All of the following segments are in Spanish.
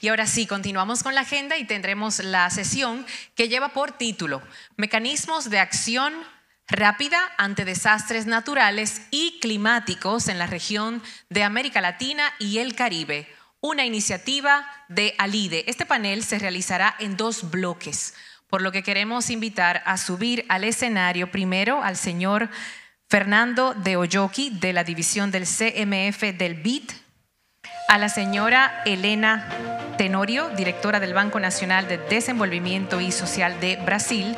Y ahora sí, continuamos con la agenda y tendremos la sesión que lleva por título Mecanismos de acción rápida ante desastres naturales y climáticos en la región de América Latina y el Caribe, una iniciativa de ALIDE. Este panel se realizará en 2 bloques, por lo que queremos invitar a subir al escenario primero al señor Fernando de Olloqui, de la división del CMF del BID, a la señora Elena Tenorio, directora del Banco Nacional de Desenvolvimiento y Social de Brasil,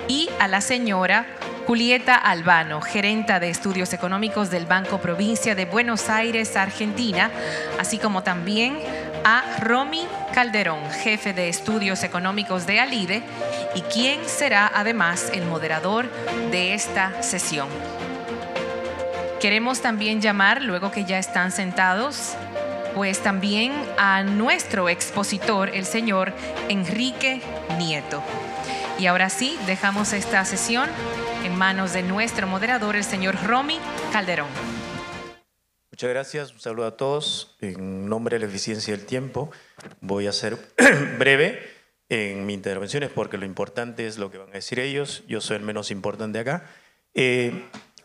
y a la señora Julieta Albano, gerenta de estudios económicos del Banco Provincia de Buenos Aires, Argentina, así como también a Romy Calderón, jefe de estudios económicos de ALIDE, y quien será además el moderador de esta sesión. Queremos también llamar, luego que ya están sentados, pues también a nuestro expositor, el señor Enrique Nieto. Y ahora sí, dejamos esta sesión en manos de nuestro moderador, el señor Romy Calderón. Muchas gracias, un saludo a todos. En nombre de la eficiencia del tiempo, voy a ser breve en mi intervención, porque lo importante es lo que van a decir ellos. Yo soy el menos importante acá.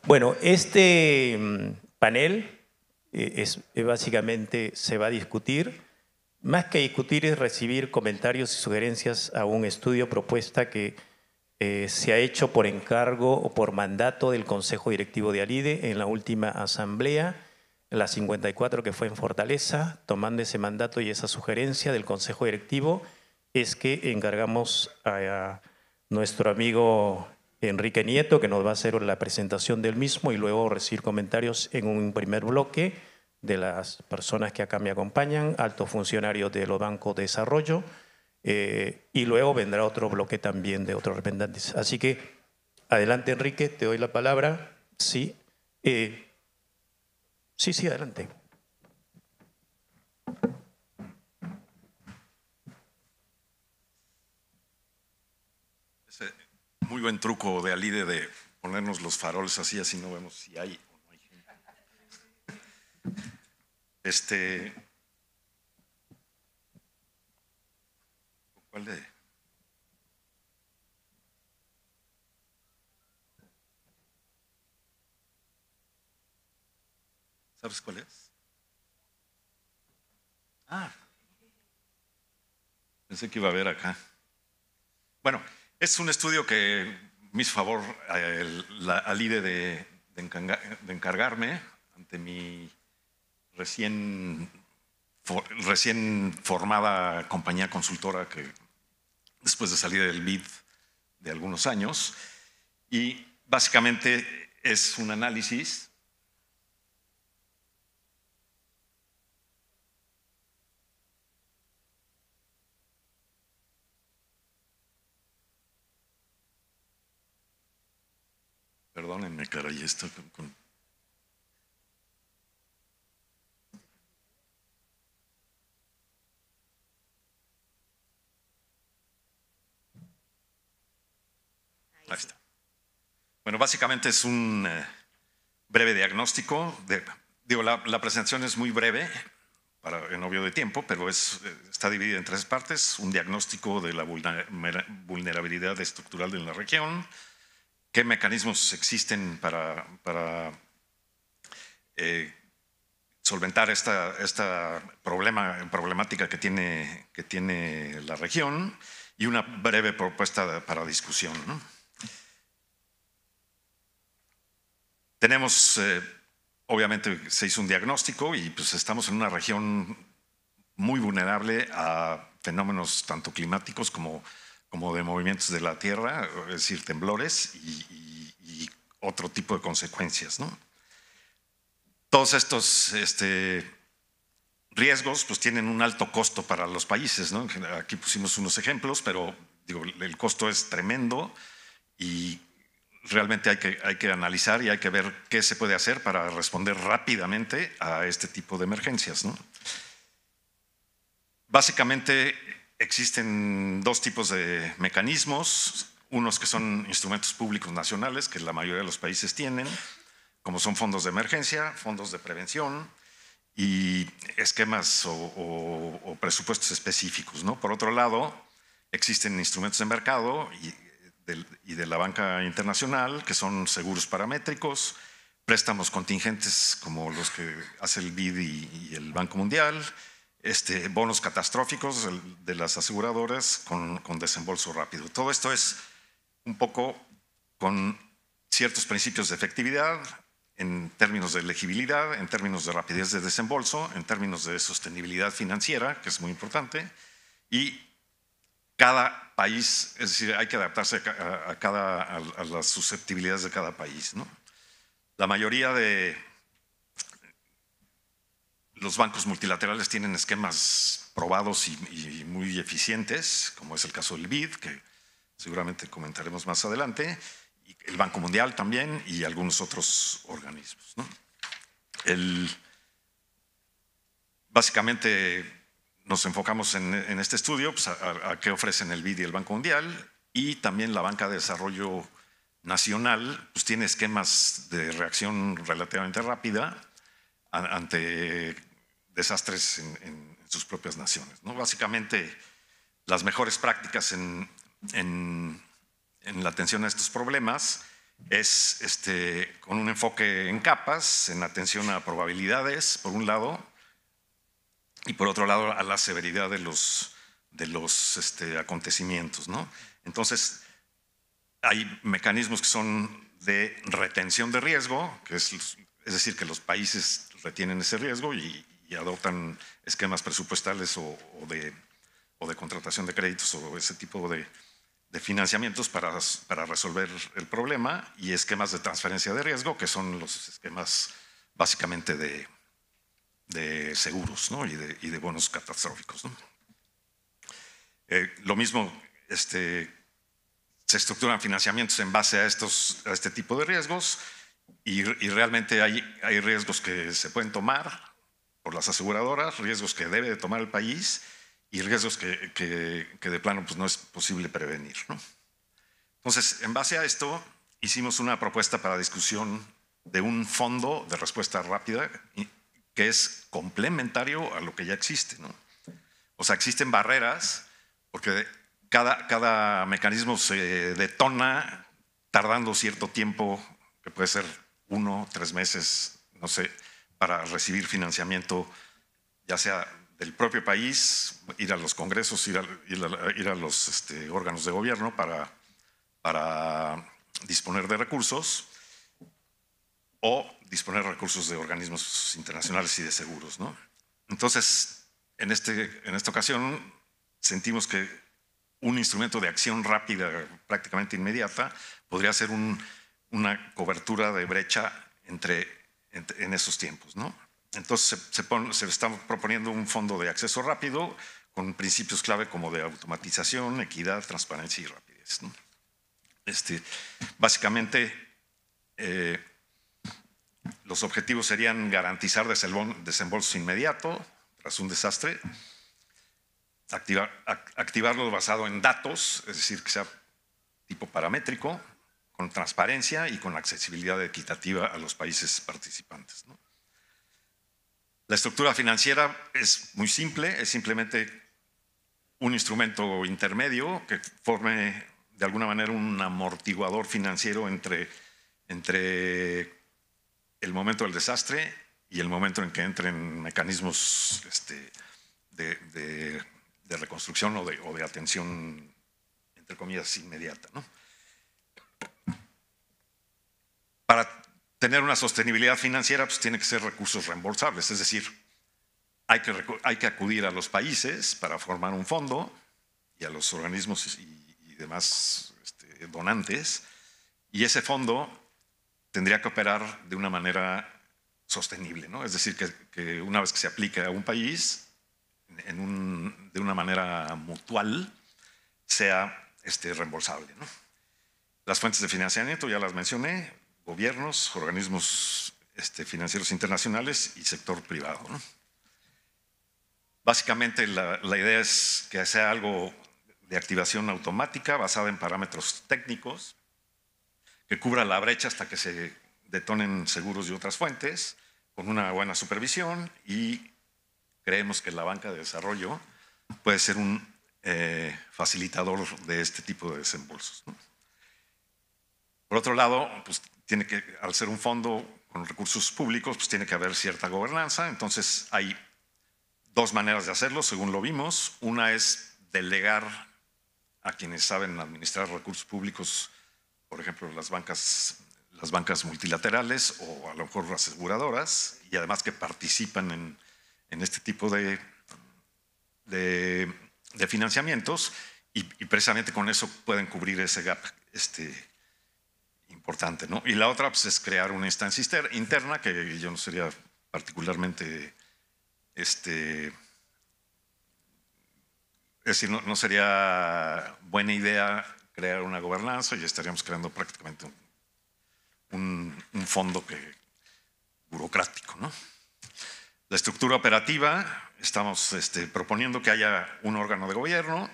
Bueno, este panel básicamente se va a discutir. Más que discutir es recibir comentarios y sugerencias a un estudio propuesta que se ha hecho por encargo o por mandato del Consejo Directivo de ALIDE en la última asamblea, la 54 que fue en Fortaleza. Tomando ese mandato y esa sugerencia del Consejo Directivo es que encargamos a nuestro amigo Enrique Nieto, que nos va a hacer la presentación del mismo y luego recibir comentarios en un primer bloque de las personas que acá me acompañan, altos funcionarios de los bancos de desarrollo, y luego vendrá otro bloque también de otros representantes. Así que, adelante Enrique, te doy la palabra. Sí, sí, adelante. Ese muy buen truco de ALIDE de ponernos los faroles así no vemos si hay o no hay gente. ¿Cuál de? ¿Sabes cuál es? Pensé que iba a haber acá. Bueno, es un estudio que me hizo favor la ALIDE de encargarme ante mi recién formada compañía consultora que después de salir del BID de algunos años, y básicamente es un análisis perdónenme, caray, esto con ahí está. Bueno, básicamente es un breve diagnóstico. La presentación es muy breve, en obvio de tiempo, pero está dividida en 3 partes. Un diagnóstico de la vulnerabilidad estructural de la región, qué mecanismos existen para solventar esta problemática que tiene la región, y una breve propuesta para discusión, ¿no? Tenemos, obviamente se hizo un diagnóstico y pues estamos en una región muy vulnerable a fenómenos tanto climáticos como de movimientos de la tierra, es decir, temblores y otro tipo de consecuencias, ¿no? Todos estos riesgos pues tienen un alto costo para los países, ¿no? Aquí pusimos unos ejemplos, pero digo, el costo es tremendo y realmente hay que analizar y hay que ver qué se puede hacer para responder rápidamente a este tipo de emergencias, ¿no? Básicamente existen 2 tipos de mecanismos, unos que son instrumentos públicos nacionales, que la mayoría de los países tienen, como son fondos de emergencia, fondos de prevención, y esquemas o presupuestos específicos, ¿no? Por otro lado, existen instrumentos de mercado y de la banca internacional, que son seguros paramétricos, préstamos contingentes como los que hace el BID y el Banco Mundial, bonos catastróficos de las aseguradoras con desembolso rápido. Todo esto es un poco con ciertos principios de efectividad en términos de elegibilidad, en términos de rapidez de desembolso, en términos de sostenibilidad financiera, que es muy importante, y cada país, es decir, hay que adaptarse a las susceptibilidades de cada país, ¿no? La mayoría de los bancos multilaterales tienen esquemas probados y muy eficientes, como es el caso del BID, que seguramente comentaremos más adelante, y el Banco Mundial también y algunos otros organismos, ¿no? Básicamente nos enfocamos en este estudio pues, a qué ofrecen el BID y el Banco Mundial, y también la Banca de Desarrollo Nacional pues, tiene esquemas de reacción relativamente rápida ante desastres en sus propias naciones, ¿no? Básicamente, las mejores prácticas en la atención a estos problemas es con un enfoque en capas, en atención a probabilidades, por un lado, y por otro lado a la severidad de los acontecimientos, ¿no? Entonces, hay mecanismos que son de retención de riesgo, que es decir, que los países retienen ese riesgo y adoptan esquemas presupuestales o de contratación de créditos o ese tipo de financiamientos para resolver el problema, y esquemas de transferencia de riesgo, que son los esquemas básicamente de seguros, ¿no? y de bonos catastróficos, ¿no? Lo mismo, se estructuran financiamientos en base a este tipo de riesgos, y realmente hay riesgos que se pueden tomar por las aseguradoras, riesgos que debe de tomar el país y riesgos que de plano pues, no es posible prevenir, ¿no? Entonces, en base a esto, hicimos una propuesta para discusión de un fondo de respuesta rápida que es complementario a lo que ya existe, ¿no? O sea, existen barreras porque cada mecanismo se detona tardando cierto tiempo, que puede ser 1, 3 meses, no sé, para recibir financiamiento, ya sea del propio país, ir a los congresos, ir a los órganos de gobierno para disponer de recursos, o disponer de recursos de organismos internacionales y de seguros, ¿no? Entonces, en esta ocasión, sentimos que un instrumento de acción rápida, prácticamente inmediata, podría ser una cobertura de brecha en esos tiempos, ¿no? Entonces se está proponiendo un fondo de acceso rápido con principios clave como de automatización, equidad, transparencia y rapidez, ¿no? Básicamente, los objetivos serían garantizar desembolso inmediato tras un desastre, activarlo basado en datos, es decir, que sea tipo paramétrico, con transparencia y con accesibilidad equitativa a los países participantes, ¿no? La estructura financiera es muy simple, es simplemente un instrumento intermedio que forme de alguna manera un amortiguador financiero entre el momento del desastre y el momento en que entren mecanismos de reconstrucción o de atención, entre comillas, inmediata, ¿no? Para tener una sostenibilidad financiera, pues tiene que ser recursos reembolsables, es decir, hay que acudir a los países para formar un fondo y a los organismos y demás donantes, y ese fondo tendría que operar de una manera sostenible, ¿no? Es decir, que una vez que se aplique a un país, de una manera mutual, sea reembolsable, ¿no? Las fuentes de financiamiento ya las mencioné: gobiernos, organismos financieros internacionales y sector privado, ¿no? Básicamente la idea es que sea algo de activación automática basada en parámetros técnicos, que cubra la brecha hasta que se detonen seguros y otras fuentes, con una buena supervisión, y creemos que la banca de desarrollo puede ser un facilitador de este tipo de desembolsos, ¿no? Por otro lado, pues al ser un fondo con recursos públicos, pues tiene que haber cierta gobernanza. Entonces hay dos maneras de hacerlo, según lo vimos. Una es delegar a quienes saben administrar recursos públicos, por ejemplo, las bancas multilaterales o a lo mejor aseguradoras, y además que participan en este tipo de financiamientos, y precisamente con eso pueden cubrir ese gap importante, ¿no? Y la otra, pues, es crear una instancia interna, que yo no sería particularmente, es decir, no sería buena idea crear una gobernanza, y estaríamos creando prácticamente un fondo burocrático, ¿no? La estructura operativa, estamos proponiendo que haya un órgano de gobierno,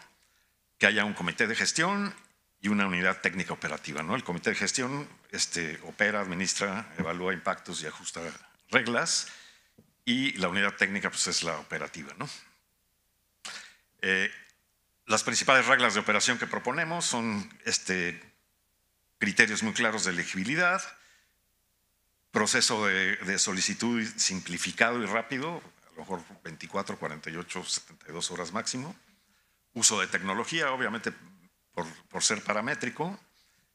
que haya un comité de gestión y una unidad técnica operativa, ¿no? El comité de gestión opera, administra, evalúa impactos y ajusta reglas, y la unidad técnica, pues, es la operativa, ¿no? Las principales reglas de operación que proponemos son criterios muy claros de elegibilidad, proceso de solicitud simplificado y rápido, a lo mejor 24, 48, 72 horas máximo, uso de tecnología, obviamente por ser paramétrico,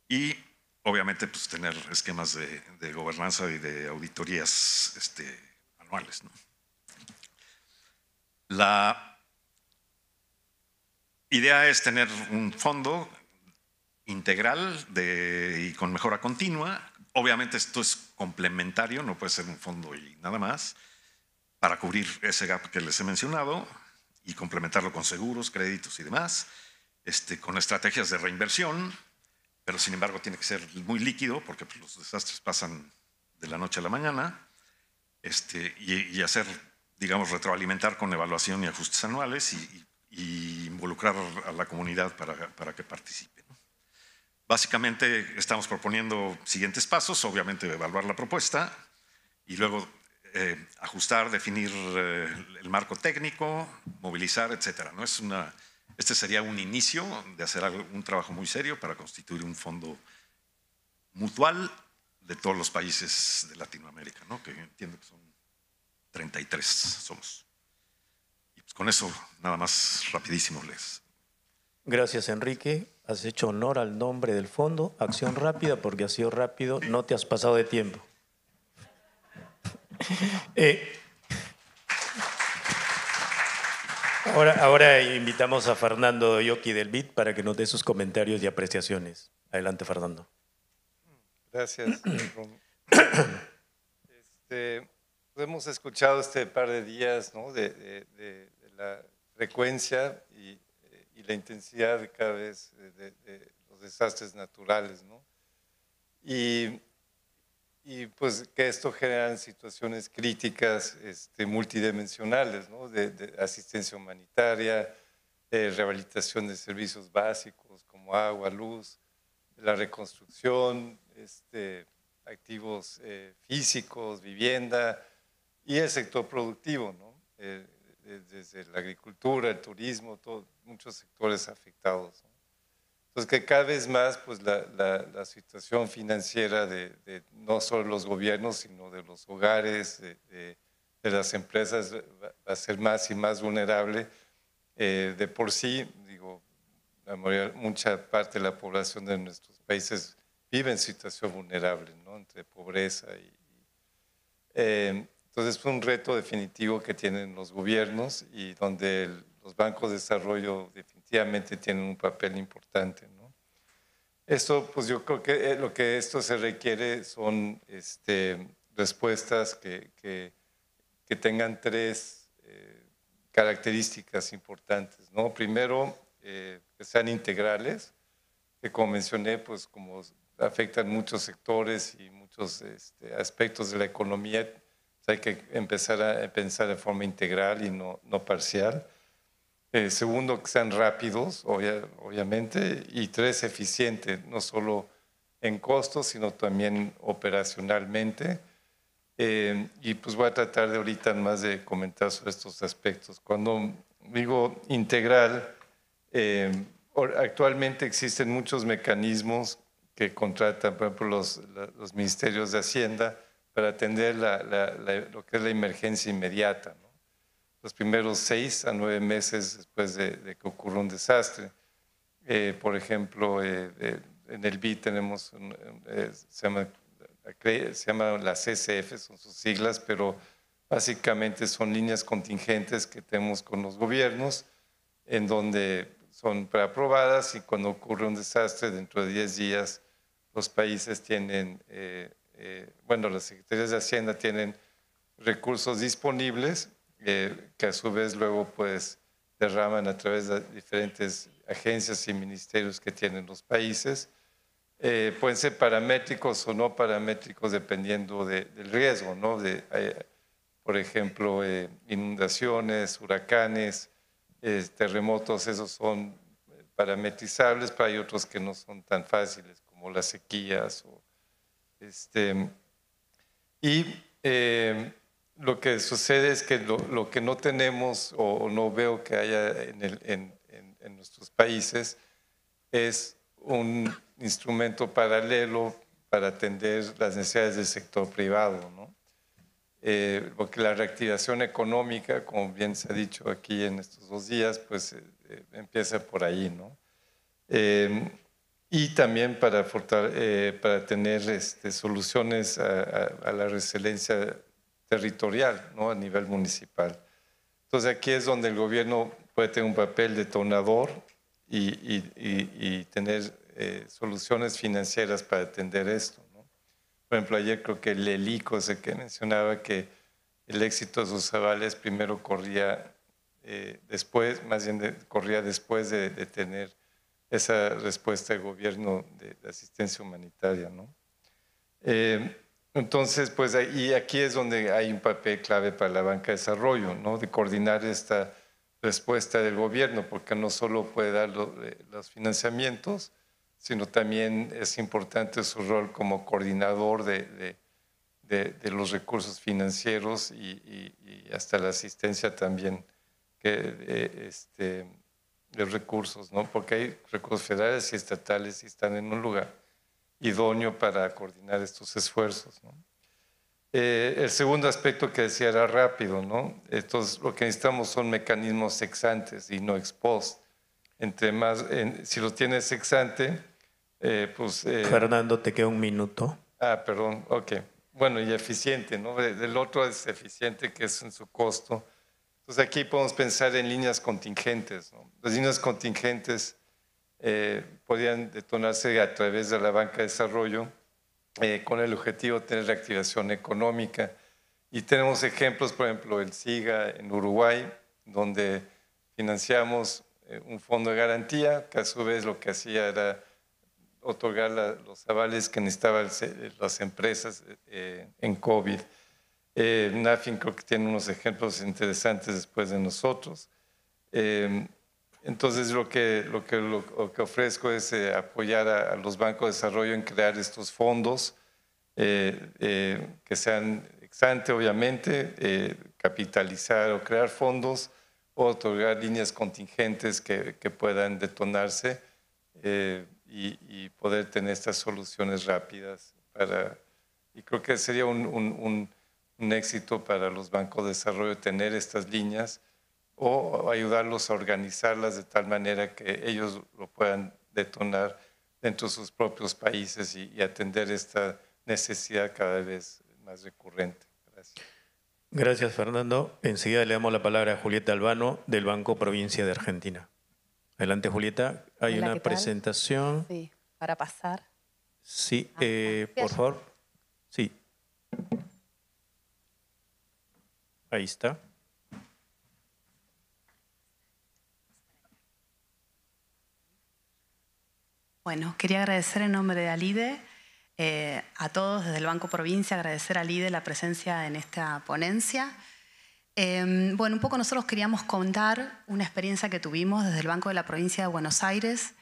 y obviamente, pues, tener esquemas de gobernanza y de auditorías anuales, ¿no? La idea es tener un fondo integral y con mejora continua. Obviamente esto es complementario, no puede ser un fondo y nada más, para cubrir ese gap que les he mencionado y complementarlo con seguros, créditos y demás, con estrategias de reinversión, pero sin embargo tiene que ser muy líquido, porque, pues, los desastres pasan de la noche a la mañana, y hacer, digamos, retroalimentar con evaluación y ajustes anuales, y involucrar a la comunidad para que participe, ¿no? Básicamente estamos proponiendo siguientes pasos: obviamente evaluar la propuesta, y luego ajustar, definir el marco técnico, movilizar, etcétera, ¿no? Este sería un inicio de hacer un trabajo muy serio para constituir un fondo mutual de todos los países de Latinoamérica, ¿no? Que entiendo que son 33 somos. Y pues con eso, nada más rapidísimo les. Gracias, Enrique. Has hecho honor al nombre del fondo, Acción Rápida, porque ha sido rápido, no te has pasado de tiempo. Ahora invitamos a Fernando Yoki del BID para que nos dé sus comentarios y apreciaciones. Adelante, Fernando. Gracias, Ron. Hemos escuchado par de días, ¿no?, de la frecuencia y la intensidad de cada vez de los desastres naturales, ¿no? Y pues que esto genera situaciones críticas multidimensionales, ¿no?, de asistencia humanitaria, rehabilitación de servicios básicos como agua, luz, la reconstrucción, activos físicos, vivienda y el sector productivo, ¿no? Desde la agricultura, el turismo, muchos sectores afectados, ¿no? Entonces, que cada vez más, pues, la situación financiera de no solo los gobiernos, sino de los hogares, de las empresas, va a ser más y más vulnerable. De por sí, digo, mucha parte de la población de nuestros países vive en situación vulnerable, ¿no?, entre pobreza entonces, es un reto definitivo que tienen los gobiernos, y donde los bancos de desarrollo definitivamente tienen un papel importante, ¿no? Esto, pues, yo creo que lo que esto se requiere son respuestas que tengan tres características importantes, ¿no? Primero, que sean integrales, que, como mencioné, pues, como afectan muchos sectores y muchos aspectos de la economía, hay que empezar a pensar de forma integral y no parcial. Segundo, que sean rápidos, obviamente. Y tres, eficientes, no solo en costos, sino también operacionalmente. Y pues voy a tratar de ahorita más de comentar sobre estos aspectos. Cuando digo integral, actualmente existen muchos mecanismos que contratan, por ejemplo, los ministerios de Hacienda para atender lo que es la emergencia inmediata, ¿no? Los primeros 6 a 9 meses después de que ocurra un desastre. Por ejemplo, en el BID tenemos, se llama la CCF, son sus siglas, pero básicamente son líneas contingentes que tenemos con los gobiernos, en donde son preaprobadas y cuando ocurre un desastre, dentro de 10 días, los países tienen, las secretarías de Hacienda tienen recursos disponibles que a su vez luego pues derraman a través de diferentes agencias y ministerios que tienen los países. Pueden ser paramétricos o no paramétricos dependiendo del riesgo, ¿no? Por ejemplo, inundaciones, huracanes, terremotos, esos son parametrizables, pero hay otros que no son tan fáciles, como las sequías. Lo que sucede es que lo que no tenemos o no veo que haya en nuestros países es un instrumento paralelo para atender las necesidades del sector privado, ¿no? Porque la reactivación económica, como bien se ha dicho aquí en estos 2 días, pues empieza por ahí, ¿no? Y también para tener soluciones a la resiliencia territorial, ¿no? A nivel municipal. Entonces aquí es donde el gobierno puede tener un papel detonador y tener soluciones financieras para atender esto, ¿no? Por ejemplo, ayer creo que el ICO es el que mencionaba que el éxito de sus avales primero corría después, más bien corría después de tener esa respuesta del gobierno de asistencia humanitaria, ¿no? Entonces, pues y aquí es donde hay un papel clave para la banca de desarrollo, ¿no? De coordinar esta respuesta del gobierno, porque no solo puede dar los financiamientos, sino también es importante su rol como coordinador de los recursos financieros y hasta la asistencia también de recursos, ¿no? Porque hay recursos federales y estatales y están en un lugar idóneo para coordinar estos esfuerzos, ¿no? El segundo aspecto que decía era rápido, ¿no? Entonces, lo que necesitamos son mecanismos ex ante y no ex post. Si lo tienes ex ante, Fernando, te queda 1 minuto. Perdón, ok. Bueno, y eficiente, ¿no? El otro es eficiente, que es en su costo. Entonces, aquí podemos pensar en líneas contingentes, ¿no? Las líneas contingentes podrían detonarse a través de la banca de desarrollo con el objetivo de tener reactivación económica. Y tenemos ejemplos, por ejemplo, el SIGA en Uruguay, donde financiamos un fondo de garantía, que a su vez lo que hacía era otorgar los avales que necesitaban las empresas en COVID. NAFIN creo que tiene unos ejemplos interesantes después de nosotros. Entonces lo que ofrezco es apoyar a los bancos de desarrollo en crear estos fondos que sean ex ante, obviamente, capitalizar o crear fondos o otorgar líneas contingentes que puedan detonarse y poder tener estas soluciones rápidas y creo que sería un éxito para los bancos de desarrollo tener estas líneas o ayudarlos a organizarlas de tal manera que ellos lo puedan detonar dentro de sus propios países y atender esta necesidad cada vez más recurrente. Gracias. Gracias, Fernando. Enseguida le damos la palabra a Julieta Albano del Banco Provincia de Argentina. Adelante, Julieta. Hay Hola, una presentación. Sí, para pasar. Sí, por favor. Sí. Ahí está. Bueno, quería agradecer en nombre de ALIDE a todos desde el Banco Provincia, agradecer a ALIDE la presencia en esta ponencia. Bueno, un poco nosotros queríamos contar una experiencia que tuvimos desde el Banco de la Provincia de Buenos Aires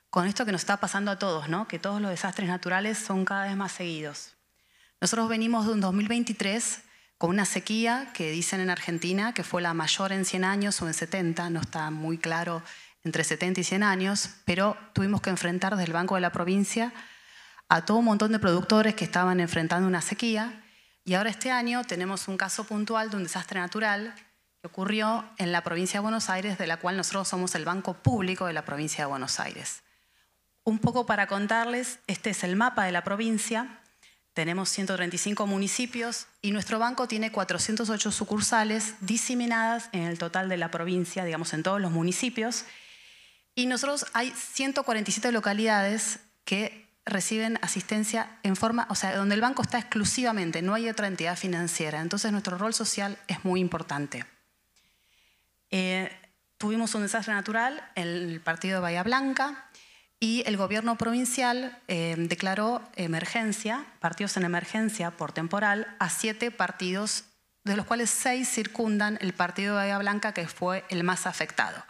con esto que nos está pasando a todos, ¿no? Que todos los desastres naturales son cada vez más seguidos. Nosotros venimos de un 2023 con una sequía que dicen en Argentina que fue la mayor en 100 años o en 70, no está muy claro, entre 70 y 100 años, pero tuvimos que enfrentar desde el Banco de la Provincia a todo un montón de productores que estaban enfrentando una sequía. Y ahora este año tenemos un caso puntual de un desastre natural que ocurrió en la provincia de Buenos Aires, de la cual nosotros somos el banco público de la provincia de Buenos Aires. Un poco para contarles, este es el mapa de la provincia. Tenemos 135 municipios y nuestro banco tiene 408 sucursales diseminadas en el total de la provincia, digamos en todos los municipios. Y nosotros hay 147 localidades que reciben asistencia en forma, o sea, donde el banco está exclusivamente, no hay otra entidad financiera. Entonces nuestro rol social es muy importante. Tuvimos un desastre natural en el partido de Bahía Blanca y el gobierno provincial declaró emergencia, partidos en emergencia por temporal, a 7 partidos, de los cuales 6 circundan el partido de Bahía Blanca, que fue el más afectado.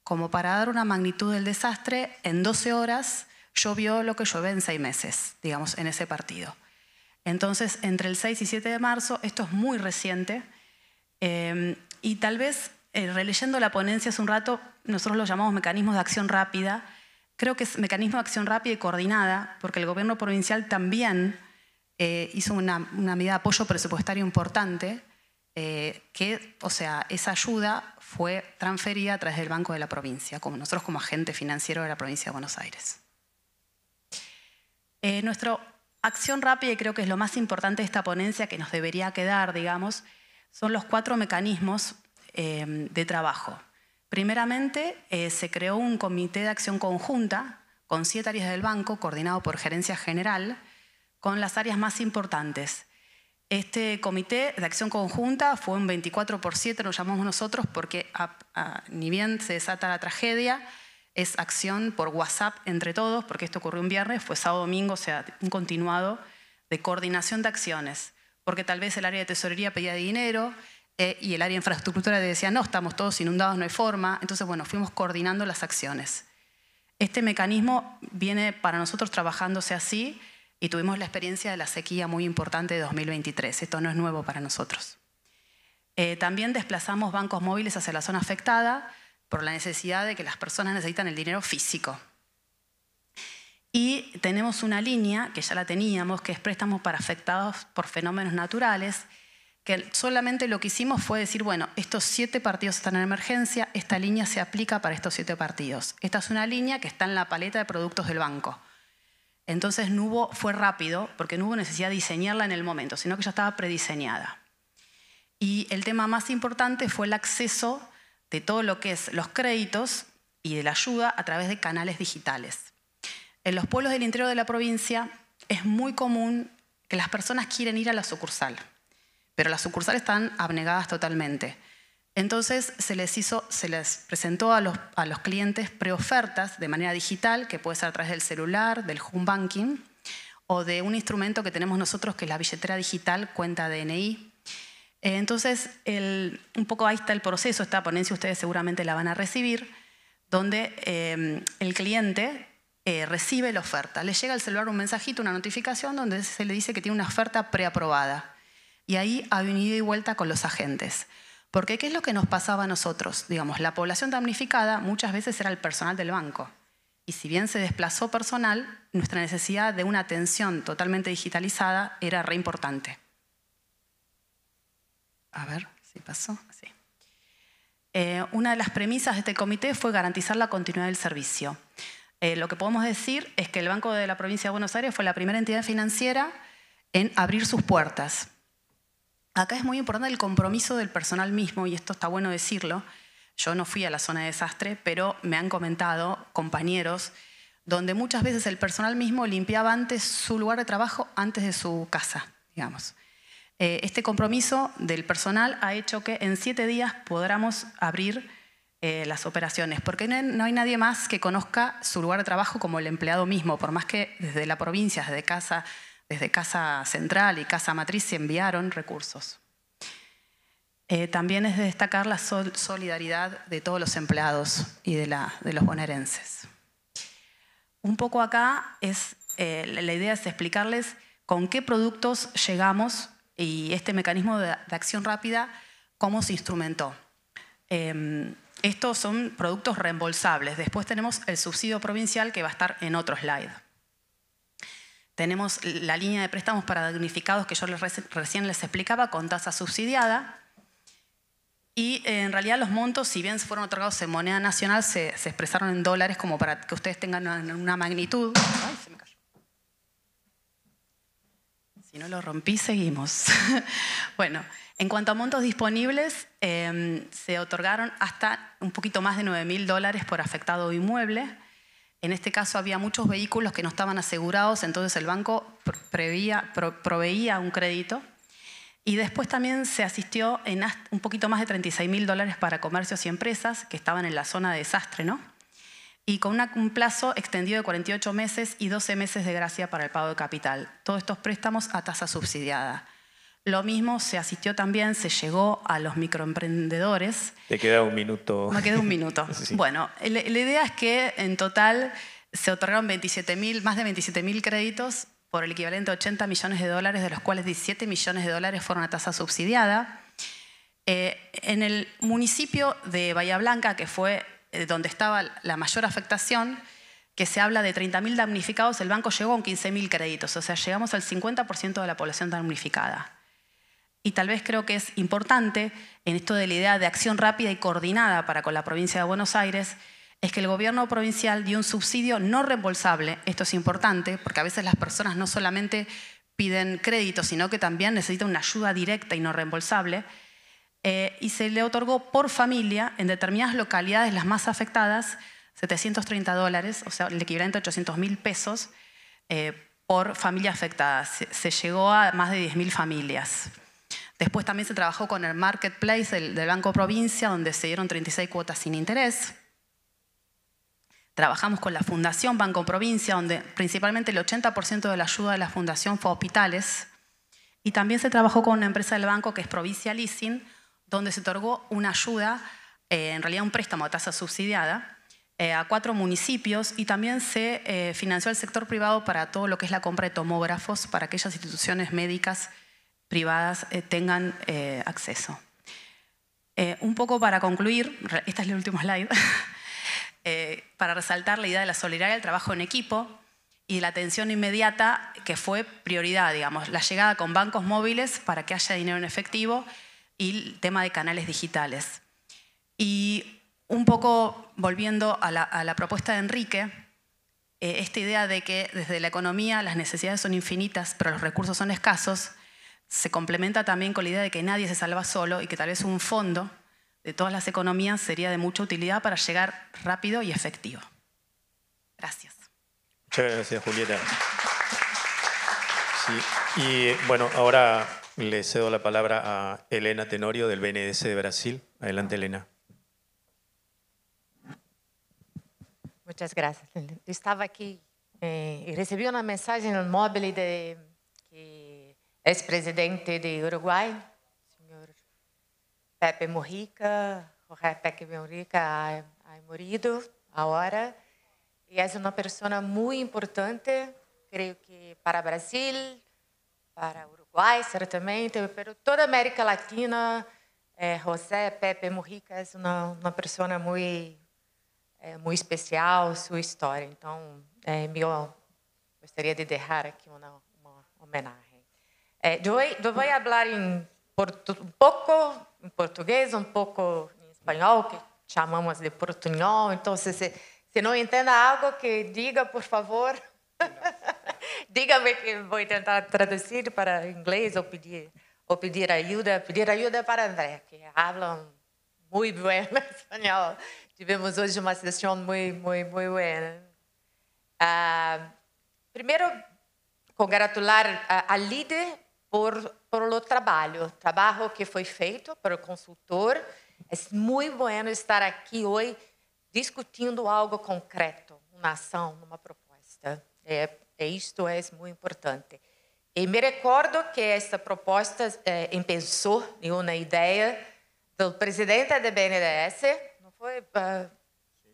Como para dar una magnitud del desastre, en 12 horas llovió lo que llueve en 6 meses, digamos, en ese partido. Entonces, entre el 6 y 7 de marzo, esto es muy reciente, y tal vez, releyendo la ponencia hace un rato, nosotros lo llamamos mecanismos de acción rápida. Creo que es mecanismo de acción rápida y coordinada, porque el gobierno provincial también hizo una medida de apoyo presupuestario importante, o sea, esa ayuda fue transferida a través del Banco de la Provincia, como nosotros como agente financiero de la provincia de Buenos Aires. Nuestra acción rápida, y creo que es lo más importante de esta ponencia que nos debería quedar, digamos, son los 4 mecanismos de trabajo. Primeramente, se creó un comité de acción conjunta con 7 áreas del banco, coordinado por Gerencia General, con las áreas más importantes. Este comité de acción conjunta fue un 24/7, lo llamamos nosotros, porque ni bien se desata la tragedia, es acción por WhatsApp entre todos, porque esto ocurrió un viernes, fue sábado, domingo, o sea, un continuado de coordinación de acciones, porque tal vez el área de tesorería pedía dinero y el área de infraestructura decía, no, estamos todos inundados, no hay forma. Entonces, bueno, fuimos coordinando las acciones. Este mecanismo viene para nosotros trabajándose así y tuvimos la experiencia de la sequía muy importante de 2023. Esto no es nuevo para nosotros. También desplazamos bancos móviles hacia la zona afectada por la necesidad de que las personas necesitan el dinero físico. Y tenemos una línea, que ya la teníamos, que es préstamos para afectados por fenómenos naturales, que solamente lo que hicimos fue decir, bueno, estos 7 partidos están en emergencia, esta línea se aplica para estos 7 partidos. Esta es una línea que está en la paleta de productos del banco. Entonces fue rápido, porque no hubo necesidad de diseñarla en el momento, sino que ya estaba prediseñada. Y el tema más importante fue el acceso de todo lo que es los créditos y de la ayuda a través de canales digitales. En los pueblos del interior de la provincia es muy común que las personas quieren ir a la sucursal, pero las sucursales están abnegadas totalmente. Entonces se les presentó a los clientes preofertas de manera digital, que puede ser a través del celular, del home banking, o de un instrumento que tenemos nosotros, que es la billetera digital, cuenta DNI. Entonces, un poco ahí está el proceso, esta ponencia ustedes seguramente la van a recibir, donde el cliente recibe la oferta. Le llega al celular un mensajito, una notificación, donde se le dice que tiene una oferta preaprobada. Y ahí hay un ida y vuelta con los agentes. Porque ¿qué es lo que nos pasaba a nosotros? Digamos, la población damnificada muchas veces era el personal del banco. Y si bien se desplazó personal, nuestra necesidad de una atención totalmente digitalizada era re importante. A ver si pasó. Sí. Una de las premisas de este comité fue garantizar la continuidad del servicio. Lo que podemos decir es que el Banco de la Provincia de Buenos Aires fue la primera entidad financiera en abrir sus puertas. Acá es muy importante el compromiso del personal mismo, y esto está bueno decirlo. Yo no fui a la zona de desastre, pero me han comentado compañeros donde muchas veces el personal mismo limpiaba antes su lugar de trabajo antes de su casa, digamos. Este compromiso del personal ha hecho que en 7 días podamos abrir las operaciones, porque no hay nadie más que conozca su lugar de trabajo como el empleado mismo, por más que desde la provincia, desde Casa Central y Casa Matriz se enviaron recursos. También es de destacar la solidaridad de todos los empleados y de los bonaerenses. Un poco acá la idea es explicarles con qué productos llegamos y este mecanismo de acción rápida, cómo se instrumentó. Estos son productos reembolsables. Después tenemos el subsidio provincial que va a estar en otro slide. Tenemos la línea de préstamos para damnificados que yo recién les explicaba con tasa subsidiada. Y en realidad los montos, si bien fueron otorgados en moneda nacional, se expresaron en dólares como para que ustedes tengan una magnitud. Ay, se me cayó. Si no lo rompí, seguimos. Bueno, en cuanto a montos disponibles, se otorgaron hasta un poquito más de $9.000 por afectado inmueble. En este caso había muchos vehículos que no estaban asegurados, entonces el banco proveía un crédito. Y después también se asistió en un poquito más de $36.000 para comercios y empresas que estaban en la zona de desastre, ¿no? Y con un plazo extendido de 48 meses y 12 meses de gracia para el pago de capital. Todos estos préstamos a tasa subsidiada. Lo mismo se asistió también, se llegó a los microemprendedores. Te queda un minuto. Me queda un minuto. Sí. Bueno, la idea es que en total se otorgaron más de 27.000 créditos por el equivalente a $80 millones, de los cuales $17 millones fueron a tasa subsidiada. En el municipio de Bahía Blanca, que fue donde estaba la mayor afectación, que se habla de 30.000 damnificados, el banco llegó con 15.000 créditos, o sea, llegamos al 50% de la población damnificada. Y tal vez creo que es importante en esto de la idea de acción rápida y coordinada para con la provincia de Buenos Aires, es que el gobierno provincial dio un subsidio no reembolsable. Esto es importante porque a veces las personas no solamente piden crédito, sino que también necesitan una ayuda directa y no reembolsable. Y se le otorgó por familia en determinadas localidades, las más afectadas, $730, o sea, el equivalente a $800.000 por familia afectada. Se llegó a más de 10.000 familias. Después también se trabajó con el Marketplace del Banco Provincia, donde se dieron 36 cuotas sin interés. Trabajamos con la Fundación Banco Provincia, donde principalmente el 80% de la ayuda de la Fundación fue a hospitales. Y también se trabajó con una empresa del banco que es Provincia Leasing, donde se otorgó una ayuda, en realidad un préstamo a tasa subsidiada, a 4 municipios, y también se financió el sector privado para todo lo que es la compra de tomógrafos para que aquellas instituciones médicas privadas tengan acceso. Un poco para concluir, este es el último slide, para resaltar la idea de la solidaridad, el trabajo en equipo y la atención inmediata, que fue prioridad, digamos, la llegada con bancos móviles para que haya dinero en efectivo y el tema de canales digitales. Y un poco volviendo a la propuesta de Enrique, esta idea de que desde la economía las necesidades son infinitas, pero los recursos son escasos, se complementa también con la idea de que nadie se salva solo y que tal vez un fondo de todas las economías sería de mucha utilidad para llegar rápido y efectivo. Gracias. Muchas gracias, Julieta. Sí. Y bueno, ahora le cedo la palabra a Elena Tenorio del BNDES de Brasil. Adelante, Elena. Muchas gracias. Estaba aquí y recibí una mensaje en el móvil de que ex-presidente de Uruguay, señor Pepe Mujica, Jorge Pepe Mujica ha morido ahora y es una persona muy importante, creo que para Brasil, para Uruguay certamente, pero toda América Latina. José Pepe Mujica es una persona muy especial, su historia. Entonces, yo gostaria de dejar aquí una homenagem. Eu vou falar um pouco em português, um pouco em espanhol, que chamamos de portunhol. Então, se não entenda algo, que diga, por favor. Diga-me que vou tentar traduzir para inglês ou pedir ajuda. Pedir ajuda para André, que habla muito bem espanhol. Tivemos hoje uma sessão muito boa. Primeiro, congratular a líder por o trabalho que foi feito para o consultor. É muito bom estar aqui hoje discutindo algo concreto, uma ação, uma proposta. Isto é muito importante. E me recordo que esta proposta começou em uma ideia do presidente do BNDES, não foi?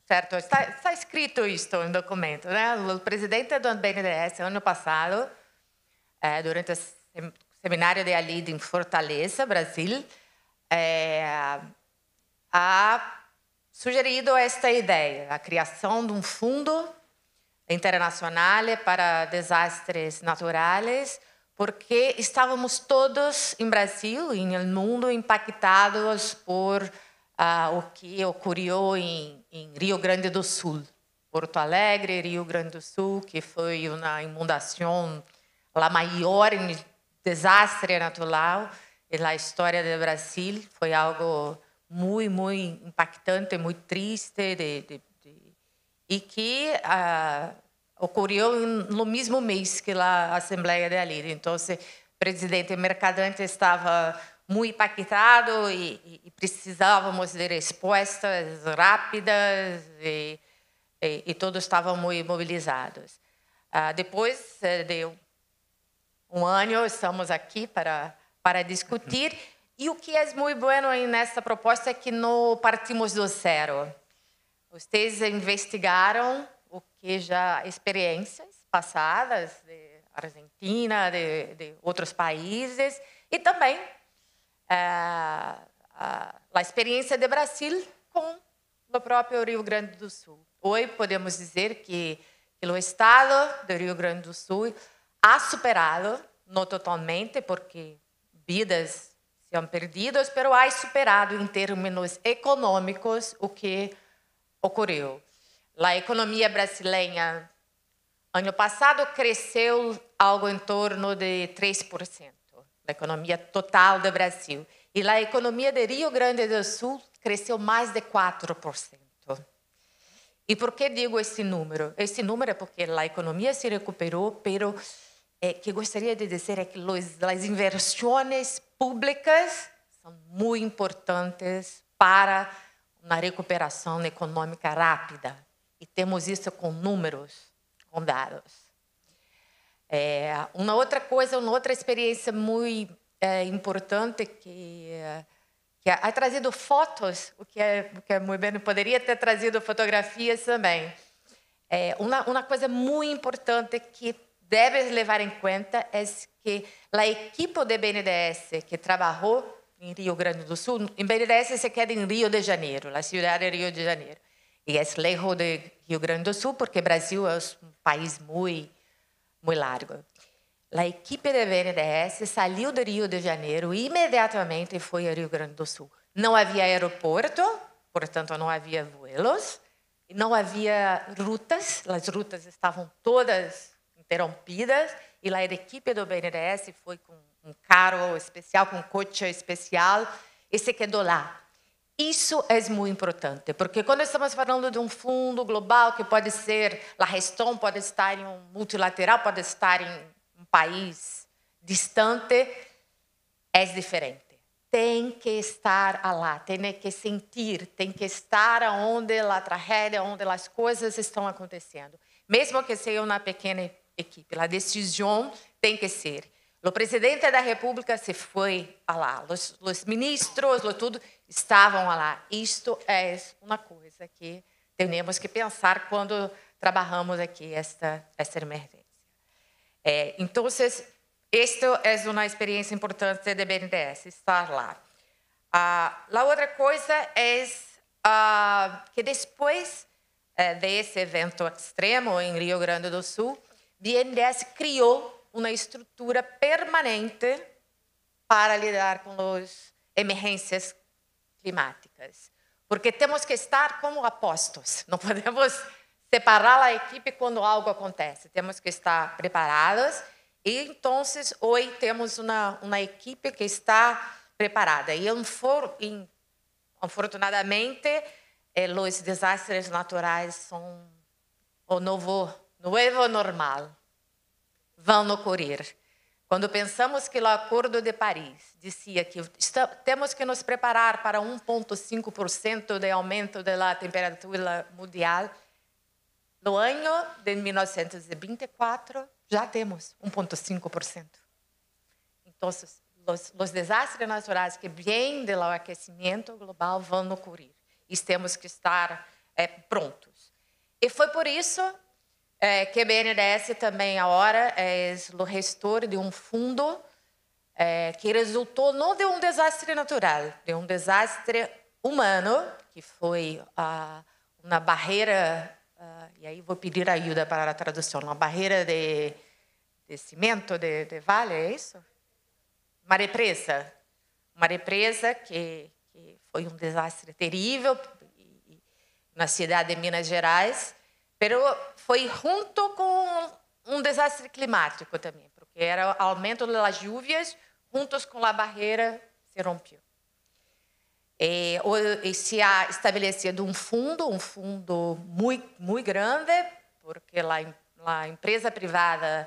Certo, está escrito isto no documento, né? O presidente do BNDES, ano passado, durante o seminário de Alide em Fortaleza, Brasil, ha sugerido esta ideia, a criação de um fundo internacional para desastres naturais, porque estávamos todos em Brasil e no mundo impactados por o que ocorreu em Rio Grande do Sul. Porto Alegre, Rio Grande do Sul, que foi uma inundação, a maior desastre natural na história do Brasil. Foi algo muito impactante, muito triste, e que ocorreu no mesmo mês que a Assembleia de Alide. Então, o presidente Mercadante estava muito impactado e precisávamos de respostas rápidas e todos estavam muito mobilizados. Depois de um ano, estamos aqui para discutir. E o que é muito bueno nessa proposta é que não partimos do zero. Vocês investigaram o que já experiências passadas de Argentina, de outros países, e também a experiência de Brasil com o próprio Rio Grande do Sul. Hoje podemos dizer que o estado do Rio Grande do Sul ha superado, não totalmente, porque vidas se han perdido, mas ha superado em termos econômicos o que ocorreu. A economia brasileira, ano passado, cresceu algo em torno de 3%, a economia total do Brasil. E a economia de Rio Grande do Sul cresceu mais de 4%. E por que digo esse número? Esse número é porque a economia se recuperou, pero que gostaria de dizer é que as inversões públicas são muito importantes para uma recuperação econômica rápida. E temos isso com números, com dados. Uma outra coisa, uma outra experiência muito importante que ha trazido fotos, o que é muito bem, poderia ter trazido fotografias também. Uma coisa muito importante que debes levar em conta é que a equipe de BNDES que trabalhou em Rio Grande do Sul, em BNDES se queda em Rio de Janeiro, a cidade de Rio de Janeiro. E é lejos de Rio Grande do Sul, porque o Brasil é um país muito largo. A equipe de BNDES saiu de Rio de Janeiro e imediatamente foi a Rio Grande do Sul. Não havia aeroporto, portanto não havia voos, não havia rutas, as rutas estavam todas interrompidas e a equipe do BNDES foi com um carro especial, com um coche especial e se quedou lá. Isso é muito importante, porque quando estamos falando de um fundo global que pode ser, a gestão pode estar em um multilateral, pode estar em um país distante, é diferente. Tem que estar lá, tem que sentir, tem que estar onde a tragédia, onde as coisas estão acontecendo. Mesmo que seja uma pequena equipe, a decisão tem que ser. O presidente da República se foi lá, os ministros, tudo estavam lá. Isto é uma coisa que temos que pensar quando trabalhamos aqui esta emergência. Então, esta é uma experiência importante de BNDES, estar lá. A outra coisa é que depois desse evento extremo em Rio Grande do Sul, BNDES criou uma estrutura permanente para lidar com as emergências climáticas. Porque temos que estar como apostos. Não podemos separar a equipe quando algo acontece. Temos que estar preparados. E, então, hoje temos uma equipe que está preparada. E, afortunadamente, os desastres naturais são o novo normal. Vão ocorrer. Quando pensamos que o Acordo de Paris dizia que temos que nos preparar para 1,5% de aumento da temperatura mundial, no ano de 1924 já temos 1,5%. Então, os desastres naturais que vêm do aquecimento global vão ocorrer. E temos que estar prontos. E foi por isso que BNDES também agora é o gestor de um fundo que resultou não de um desastre natural, de um desastre humano, que foi uma barreira, e aí vou pedir ajuda para a tradução, uma barreira de cimento, de vale, é isso? Uma represa que foi um desastre terrível na cidade de Minas Gerais, pero foi junto com um desastre climático também, porque era o aumento das chuvas, juntos com a barreira se rompeu. E se ha estabelecido um fundo muito grande, porque a empresa privada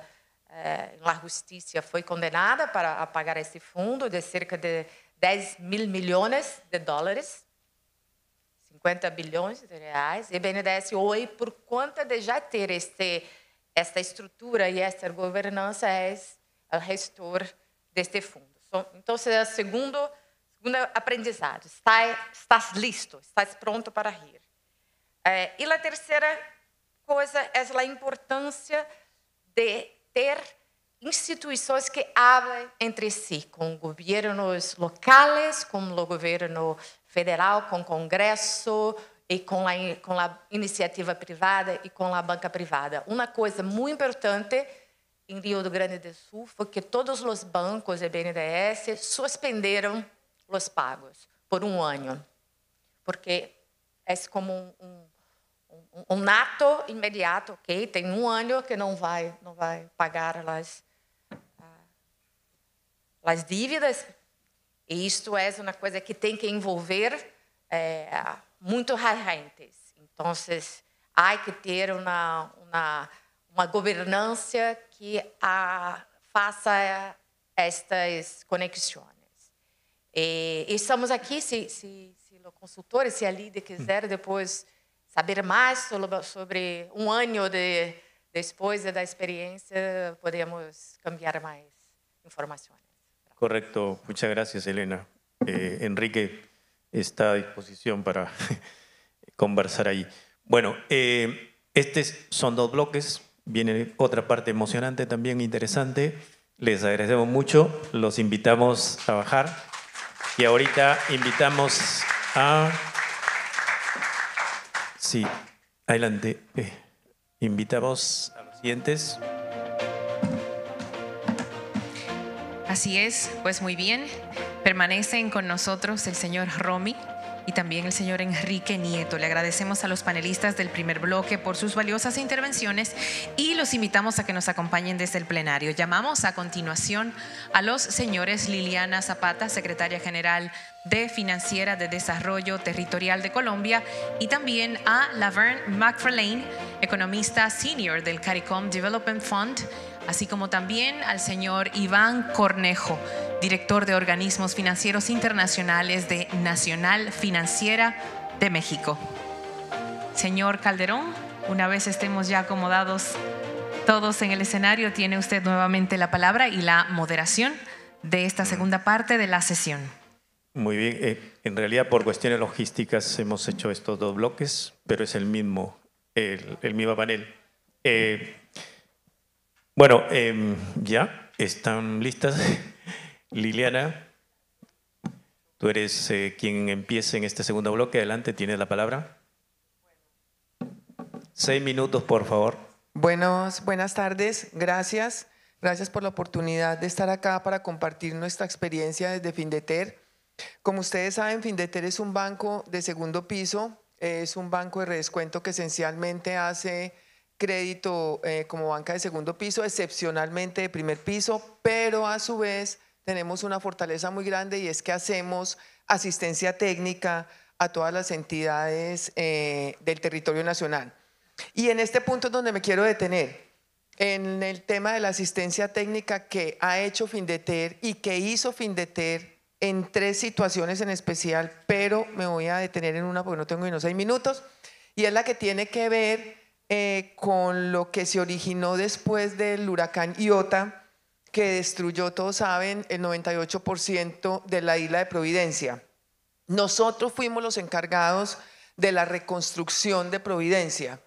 na justiça foi condenada para pagar esse fundo de cerca de 10 mil milhões de dólares, 50 bilhões de reais. E o BNDES hoje, por conta de já ter esta estrutura e esta governança, é o gestor deste fundo. Então, é o segundo aprendizado. Estás listo, estás pronto para rir. E a terceira coisa é a importância de ter instituições que hablem entre si, com governos locais, com o governo federal, com o Congresso e com a iniciativa privada e com a banca privada. Uma coisa muito importante em Rio Grande do Sul foi que todos os bancos e BNDES suspenderam os pagos por um ano, porque é como um ato imediato, ok? Tem um ano que não vai pagar as dívidas, e isto é uma coisa que tem que envolver muitos agentes. Então, há que ter uma governança que faça estas conexões. E estamos aqui, se o consultor, se a líder quiser depois saber mais sobre um ano depois da experiência, podemos cambiar mais informações. Correcto, muchas gracias, Elena. Enrique está a disposición para conversar ahí. Bueno, estos son dos bloques, viene otra parte emocionante también interesante. Les agradecemos mucho, los invitamos a bajar y ahorita invitamos a... Sí, adelante. Invitamos a los siguientes. Así es, pues muy bien. Permanecen con nosotros el señor Romy y también el señor Enrique Nieto. Le agradecemos a los panelistas del primer bloque por sus valiosas intervenciones y los invitamos a que nos acompañen desde el plenario. Llamamos a continuación a los señores Liliana Zapata, secretaria general de Financiera de Desarrollo Territorial de Colombia, y también a Laverne McFarlane, economista senior del CARICOM Development Fund, así como también al señor Iván Cornejo, director de organismos financieros internacionales de Nacional Financiera de México. Señor Calderón, una vez estemos ya acomodados todos en el escenario, tiene usted nuevamente la palabra y la moderación de esta segunda parte de la sesión. Muy bien, en realidad por cuestiones logísticas hemos hecho estos dos bloques, pero es el mismo panel. Bueno, ya están listas. Liliana, tú eres quien empiece en este segundo bloque. Adelante, tienes la palabra. 6 minutos, por favor. Buenas tardes, gracias. Gracias por la oportunidad de estar acá para compartir nuestra experiencia desde Findeter. Como ustedes saben, Findeter es un banco de segundo piso, es un banco de redescuento que esencialmente hace crédito como banca de segundo piso, excepcionalmente de primer piso, pero a su vez tenemos una fortaleza muy grande y es que hacemos asistencia técnica a todas las entidades del territorio nacional. Y en este punto es donde me quiero detener, en el tema de la asistencia técnica que ha hecho Findeter y que hizo Findeter en 3 situaciones en especial, pero me voy a detener en una porque no tengo ni 6 minutos, y es la que tiene que ver con lo que se originó después del huracán Iota, que destruyó, todos saben, el 98% de la isla de Providencia. Nosotros fuimos los encargados de la reconstrucción de Providencia.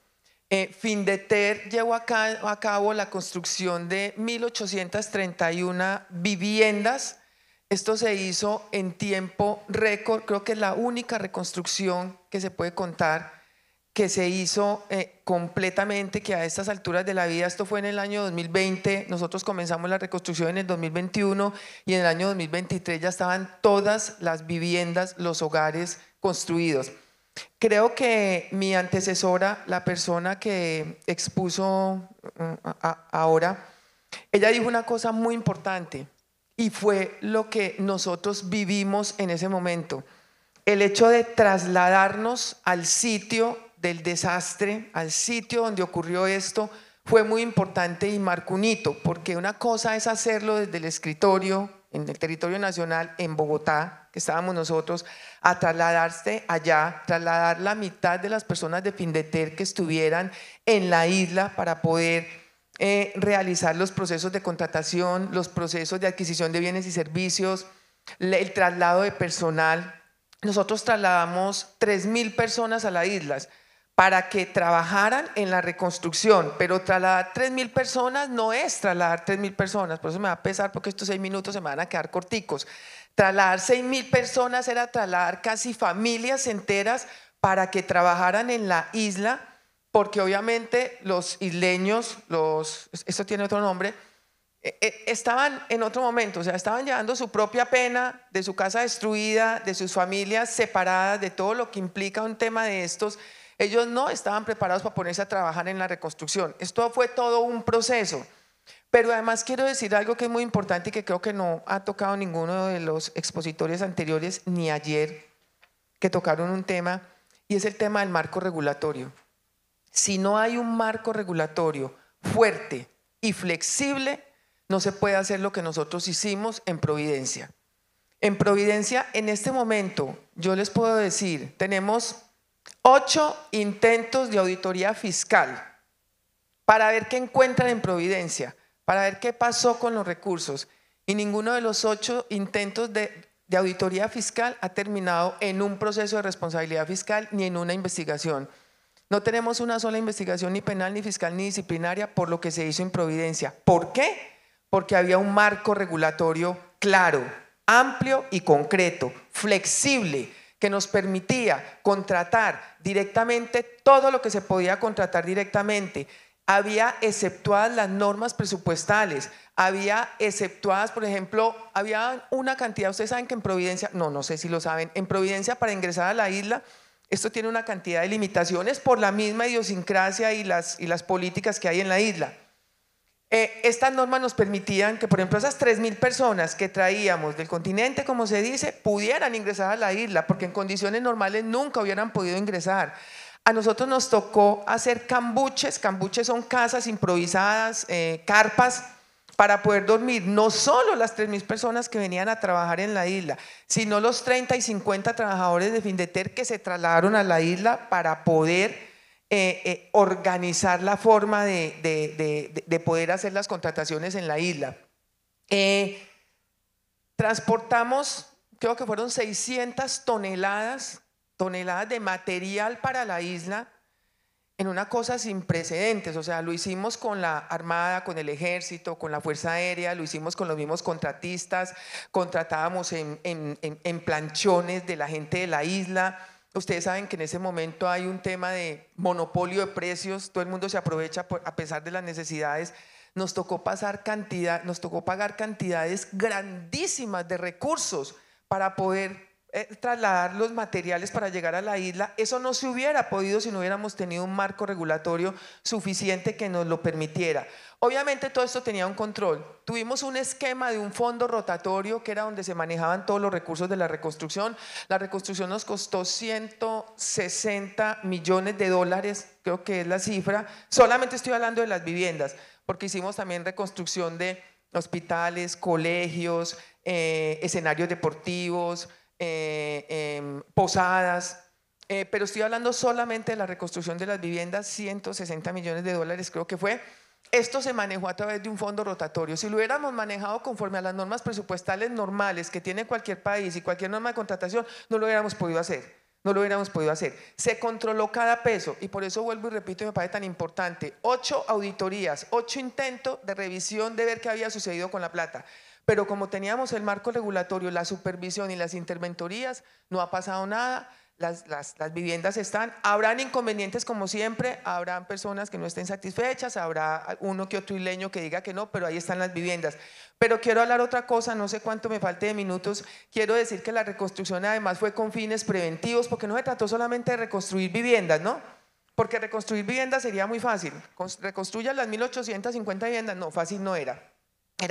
Findeter llevó a cabo la construcción de 1.831 viviendas. Esto se hizo en tiempo récord, creo que es la única reconstrucción que se puede contar que se hizo completamente, que a estas alturas de la vida, esto fue en el año 2020, nosotros comenzamos la reconstrucción en el 2021 y en el año 2023 ya estaban todas las viviendas, los hogares construidos. Creo que mi antecesora, la persona que expuso ahora, ella dijo una cosa muy importante y fue lo que nosotros vivimos en ese momento. El hecho de trasladarnos al sitio del desastre, al sitio donde ocurrió esto, fue muy importante y marcó un hito, porque una cosa es hacerlo desde el escritorio, en el territorio nacional, en Bogotá, que estábamos nosotros, a trasladarse allá, trasladar la mitad de las personas de Findeter que estuvieran en la isla para poder realizar los procesos de contratación, los procesos de adquisición de bienes y servicios, el traslado de personal. Nosotros trasladamos 3.000 personas a las islas para que trabajaran en la reconstrucción, pero trasladar 3.000 personas no es trasladar 3.000 personas, por eso me va a pesar porque estos 6 minutos se me van a quedar corticos. Trasladar 6.000 personas era trasladar casi familias enteras para que trabajaran en la isla, porque obviamente los isleños, esto tiene otro nombre, estaban en otro momento, o sea, estaban llevando su propia pena de su casa destruida, de sus familias separadas, de todo lo que implica un tema de estos. Ellos no estaban preparados para ponerse a trabajar en la reconstrucción. Esto fue todo un proceso. Pero además quiero decir algo que es muy importante y que creo que no ha tocado ninguno de los expositores anteriores ni ayer, que tocaron un tema, y es el tema del marco regulatorio. Si no hay un marco regulatorio fuerte y flexible, no se puede hacer lo que nosotros hicimos en Providencia. En Providencia, en este momento, yo les puedo decir, tenemos 8 intentos de auditoría fiscal para ver qué encuentran en Providencia, para ver qué pasó con los recursos. Y ninguno de los 8 intentos de auditoría fiscal ha terminado en un proceso de responsabilidad fiscal ni en una investigación. No tenemos una sola investigación ni penal, ni fiscal, ni disciplinaria por lo que se hizo en Providencia. ¿Por qué? Porque había un marco regulatorio claro, amplio y concreto, flexible, que nos permitía contratar directamente todo lo que se podía contratar directamente. Había exceptuadas las normas presupuestales, había exceptuadas, por ejemplo, había una cantidad, ustedes saben que en Providencia, no sé si lo saben, en Providencia para ingresar a la isla, esto tiene una cantidad de limitaciones por la misma idiosincrasia y las políticas que hay en la isla. Estas normas nos permitían que, por ejemplo, esas 3.000 personas que traíamos del continente, como se dice, pudieran ingresar a la isla, porque en condiciones normales nunca hubieran podido ingresar. A nosotros nos tocó hacer cambuches. Cambuches son casas improvisadas, carpas, para poder dormir no solo las 3.000 personas que venían a trabajar en la isla, sino los 30 y 50 trabajadores de Findeter que se trasladaron a la isla para poder organizar la forma de poder hacer las contrataciones en la isla. Transportamos, creo que fueron 600 toneladas de material para la isla en una cosa sin precedentes. O sea, lo hicimos con la Armada, con el Ejército, con la Fuerza Aérea, lo hicimos con los mismos contratistas, contratábamos en planchones de la gente de la isla. Ustedes saben que en ese momento hay un tema de monopolio de precios, todo el mundo se aprovecha a pesar de las necesidades. Nos tocó pagar cantidades grandísimas de recursos para poder trasladar los materiales para llegar a la isla. Eso no se hubiera podido si no hubiéramos tenido un marco regulatorio suficiente que nos lo permitiera. Obviamente todo esto tenía un control. Tuvimos un esquema de un fondo rotatorio que era donde se manejaban todos los recursos de la reconstrucción. La reconstrucción nos costó 160 millones de dólares, creo que es la cifra. Solamente estoy hablando de las viviendas, porque hicimos también reconstrucción de hospitales, colegios, escenarios deportivos, posadas, pero estoy hablando solamente de la reconstrucción de las viviendas, 160 millones de dólares creo que fue. Esto se manejó a través de un fondo rotatorio. Si lo hubiéramos manejado conforme a las normas presupuestales normales que tiene cualquier país y cualquier norma de contratación, no lo hubiéramos podido hacer, no lo hubiéramos podido hacer. Se controló cada peso y por eso vuelvo y repito y me parece tan importante. 8 auditorías, 8 intentos de revisión de ver qué había sucedido con la plata. Pero como teníamos el marco regulatorio, la supervisión y las interventorías, no ha pasado nada. Las viviendas están, habrán inconvenientes como siempre, habrán personas que no estén satisfechas, habrá uno que otro isleño que diga que no, pero ahí están las viviendas. Pero quiero hablar otra cosa, no sé cuánto me falte de minutos, quiero decir que la reconstrucción además fue con fines preventivos, porque no se trató solamente de reconstruir viviendas, ¿no? Porque reconstruir viviendas sería muy fácil, reconstruyan las 1850 viviendas, no, fácil no era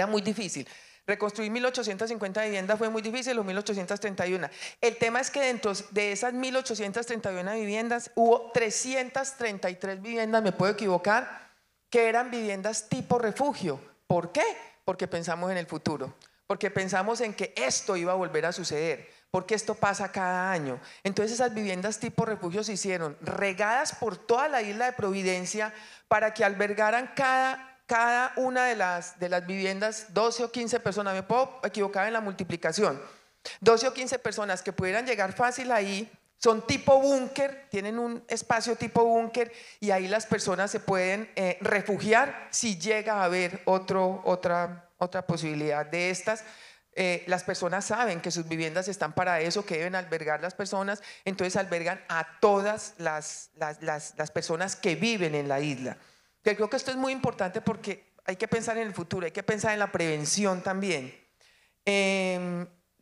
muy difícil. Reconstruir 1850 viviendas fue muy difícil, o 1831. El tema es que dentro de esas 1831 viviendas hubo 333 viviendas, me puedo equivocar, que eran viviendas tipo refugio. ¿Por qué? Porque pensamos en el futuro, porque pensamos en que esto iba a volver a suceder, porque esto pasa cada año. Entonces esas viviendas tipo refugio se hicieron regadas por toda la isla de Providencia para que albergaran cada una de las viviendas 12 o 15 personas, me puedo equivocar en la multiplicación, 12 o 15 personas que pudieran llegar fácil ahí, son tipo búnker, tienen un espacio tipo búnker y ahí las personas se pueden refugiar si llega a haber otra posibilidad de estas. Las personas saben que sus viviendas están para eso, que deben albergar las personas, entonces albergan a todas las personas que viven en la isla. Que creo que esto es muy importante porque hay que pensar en el futuro, hay que pensar en la prevención también.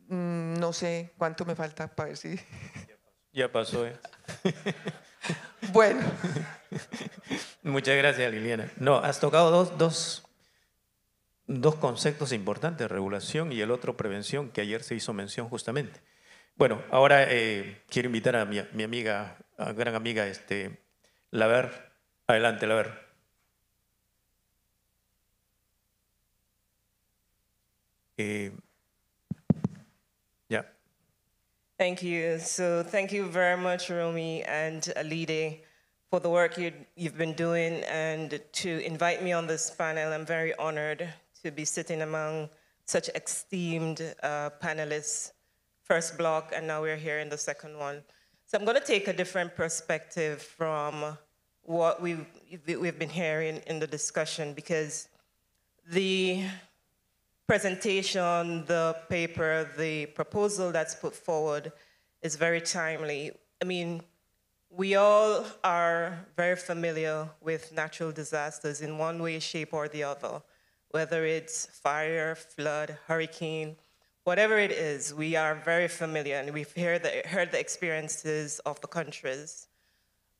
No sé cuánto me falta para ver si… Ya pasó. Bueno. Muchas gracias, Liliana. No, has tocado dos conceptos importantes, regulación y el otro, prevención, que ayer se hizo mención justamente. Bueno, ahora quiero invitar a mi amiga, a gran amiga, Laver. Adelante, Laver. Yeah. Thank you. So thank you very much, Romy and Alide, for the work you've been doing and to invite me on this panel. I'm very honored to be sitting among such esteemed panelists, first block, and now we're here in the second one. So I'm going to take a different perspective from what we've been hearing in the discussion, because the presentation, the paper, the proposal that's put forward is very timely. I mean, we all are very familiar with natural disasters in one way, shape, or the other, whether it's fire, flood, hurricane, whatever it is, we are very familiar, and we've heard the experiences of the countries.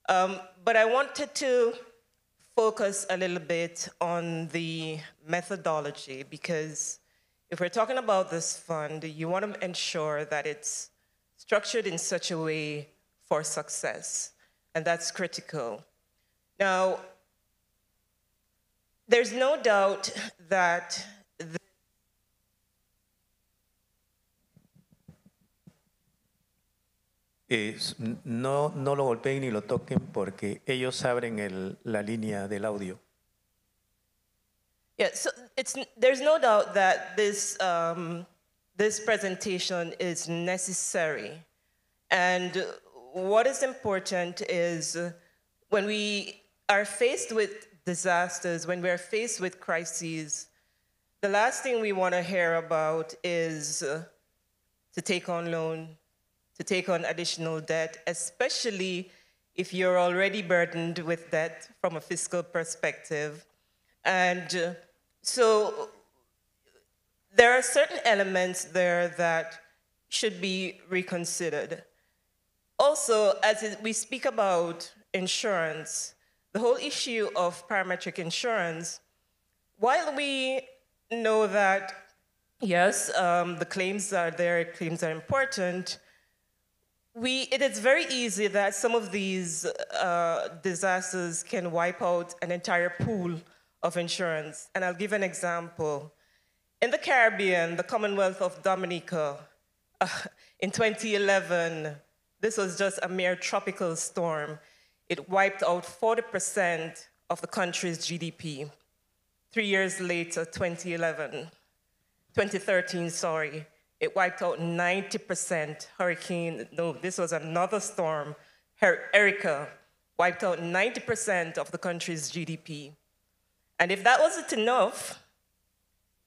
But I wanted to focus a little bit on the methodology, because if we're talking about this fund, you want to ensure that it's structured in such a way for success, and that's critical. Now, there's no doubt that no lo golpeen ni lo toquen porque ellos abren la línea del audio. Yeah, so there's no doubt that this presentation is necessary. And what is important is when we are faced with disasters, when we're faced with crises, the last thing we want to hear about is to take on loan, to take on additional debt, especially if you're already burdened with debt from a fiscal perspective. And so there are certain elements there that should be reconsidered. Also, as we speak about insurance, the whole issue of parametric insurance, while we know that, yes, the claims are there, claims are important, it is very easy that some of these disasters can wipe out an entire pool of insurance. And I'll give an example. In the Caribbean, the Commonwealth of Dominica, in 2011, this was just a mere tropical storm. It wiped out 40% of the country's GDP. 3 years later, 2013, It wiped out 90%. This was another storm. Erika wiped out 90% of the country's GDP. And if that wasn't enough,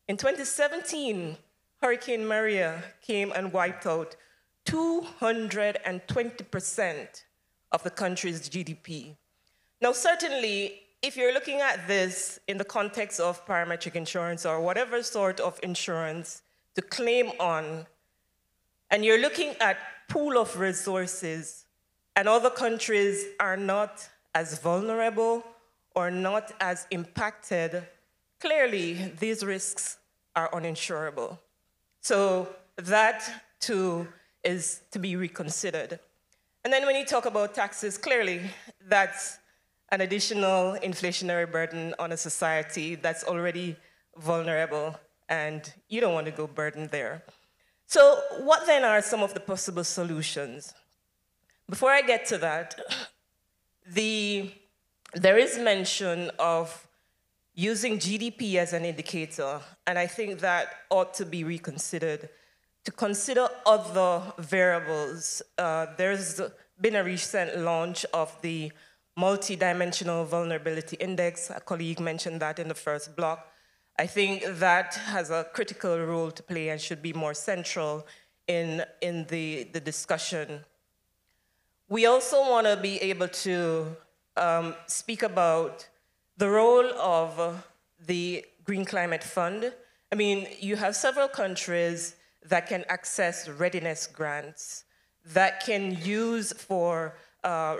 in 2017, Hurricane Maria came and wiped out 220% of the country's GDP. Now, certainly, if you're looking at this in the context of parametric insurance or whatever sort of insurance to claim on, and you're looking at pool of resources, and other countries are not as vulnerable or not as impacted, clearly these risks are uninsurable. So that too is to be reconsidered. And then when you talk about taxes, clearly that's an additional inflationary burden on a society that's already vulnerable, and you don't want to go burden there. So what then are some of the possible solutions? Before I get to that, there is mention of using GDP as an indicator, and I think that ought to be reconsidered. To consider other variables, there's been a recent launch of the Multidimensional Vulnerability Index. A colleague mentioned that in the first block. I think that has a critical role to play and should be more central in the discussion. We also want to be able to speak about the role of the Green Climate Fund. I mean, you have several countries that can access readiness grants that can use for